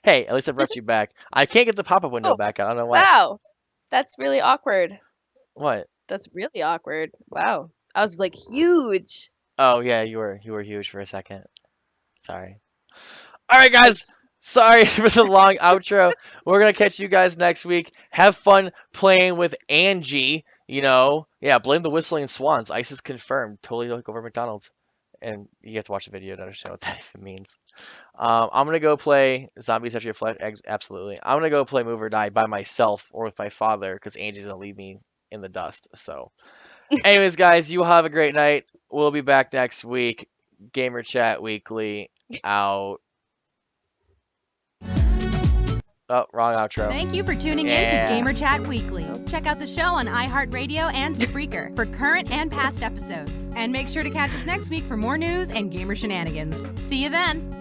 [SPEAKER 1] Hey, at least I brought you back. I can't get the pop-up window
[SPEAKER 2] Oh,
[SPEAKER 1] back. I don't know why.
[SPEAKER 2] wow. That's really awkward.
[SPEAKER 1] What?
[SPEAKER 2] That's really awkward. Wow. I was like huge.
[SPEAKER 1] Oh yeah, you were huge for a second. Sorry. All right,
[SPEAKER 2] Like
[SPEAKER 1] guys. Sorry for the long outro. We're gonna catch you guys next week. Have fun playing with Angie. You know, yeah. Blame the whistling swans. ISIS confirmed. Totally like over McDonald's. And you have to watch the video to understand what that even means. I'm gonna go play Zombies After Your Flesh. Absolutely. I'm gonna go play Move or Die by myself or with my father because Angie's gonna leave me in the dust. So, anyways, guys, you have a great night. We'll be back next week. Gamer Chat Weekly out. Oh, wrong outro.
[SPEAKER 3] Thank you for tuning in to Gamer Chat Weekly. Check out the show on iHeartRadio and Spreaker for current and past episodes. And make sure to catch us next week for more news and gamer shenanigans. See you then.